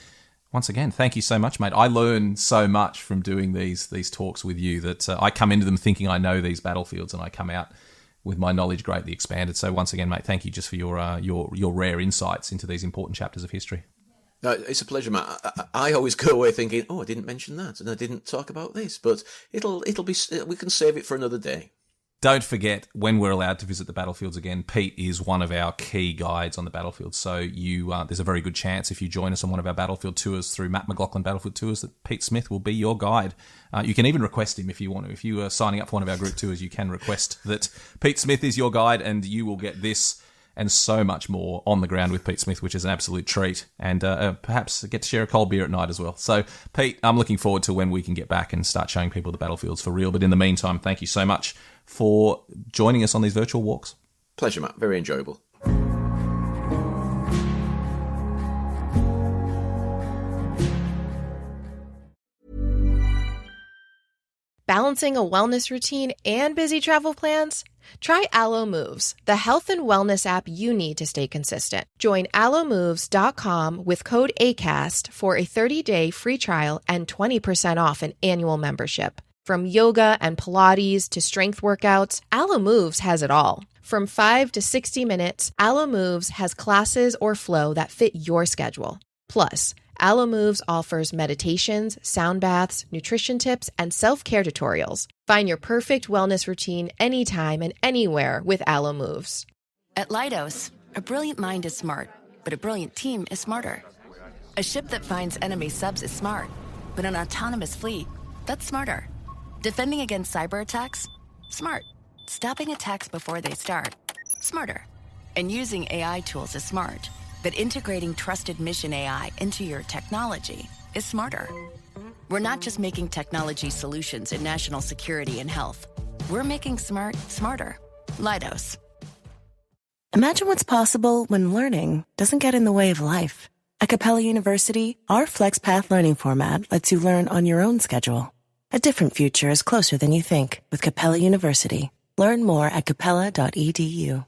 once again, thank you so much, mate. I learn so much from doing these talks with you that I come into them thinking I know these battlefields, and I come out with my knowledge greatly expanded. So once again, mate, thank you just for your rare insights into these important chapters of history. No, it's a pleasure, Matt. I always go away thinking, I didn't mention that, and I didn't talk about this, but it'll be, we can save it for another day. Don't forget, when we're allowed to visit the battlefields again, Pete is one of our key guides on the battlefield. So there's a very good chance if you join us on one of our battlefield tours through Matt McLachlan Battlefield Tours that Pete Smith will be your guide. You can even request him if you want to. If you are signing up for one of our group tours, you can request that Pete Smith is your guide, and you will get this and so much more on the ground with Pete Smith, which is an absolute treat, and perhaps get to share a cold beer at night as well. So, Pete, I'm looking forward to when we can get back and start showing people the battlefields for real. But in the meantime, thank you so much for joining us on these virtual walks. Pleasure, Matt. Very enjoyable. Balancing a wellness routine and busy travel plans? Try Allo Moves, the health and wellness app you need to stay consistent. Join allomoves.com with code ACAST for a 30-day free trial and 20% off an annual membership. From yoga and Pilates to strength workouts, Allo Moves has it all. From 5 to 60 minutes, Allo Moves has classes or flow that fit your schedule. Plus, Allo Moves offers meditations, sound baths, nutrition tips, and self-care tutorials. Find your perfect wellness routine anytime and anywhere with Allo Moves. At Leidos, a brilliant mind is smart, but a brilliant team is smarter. A ship that finds enemy subs is smart, but an autonomous fleet, that's smarter. Defending against cyber attacks? Smart. Stopping attacks before they start? Smarter. And using AI tools is smart. But integrating trusted mission AI into your technology is smarter. We're not just making technology solutions in national security and health. We're making smart smarter. Leidos. Imagine what's possible when learning doesn't get in the way of life. At Capella University, our FlexPath learning format lets you learn on your own schedule. A different future is closer than you think with Capella University. Learn more at capella.edu.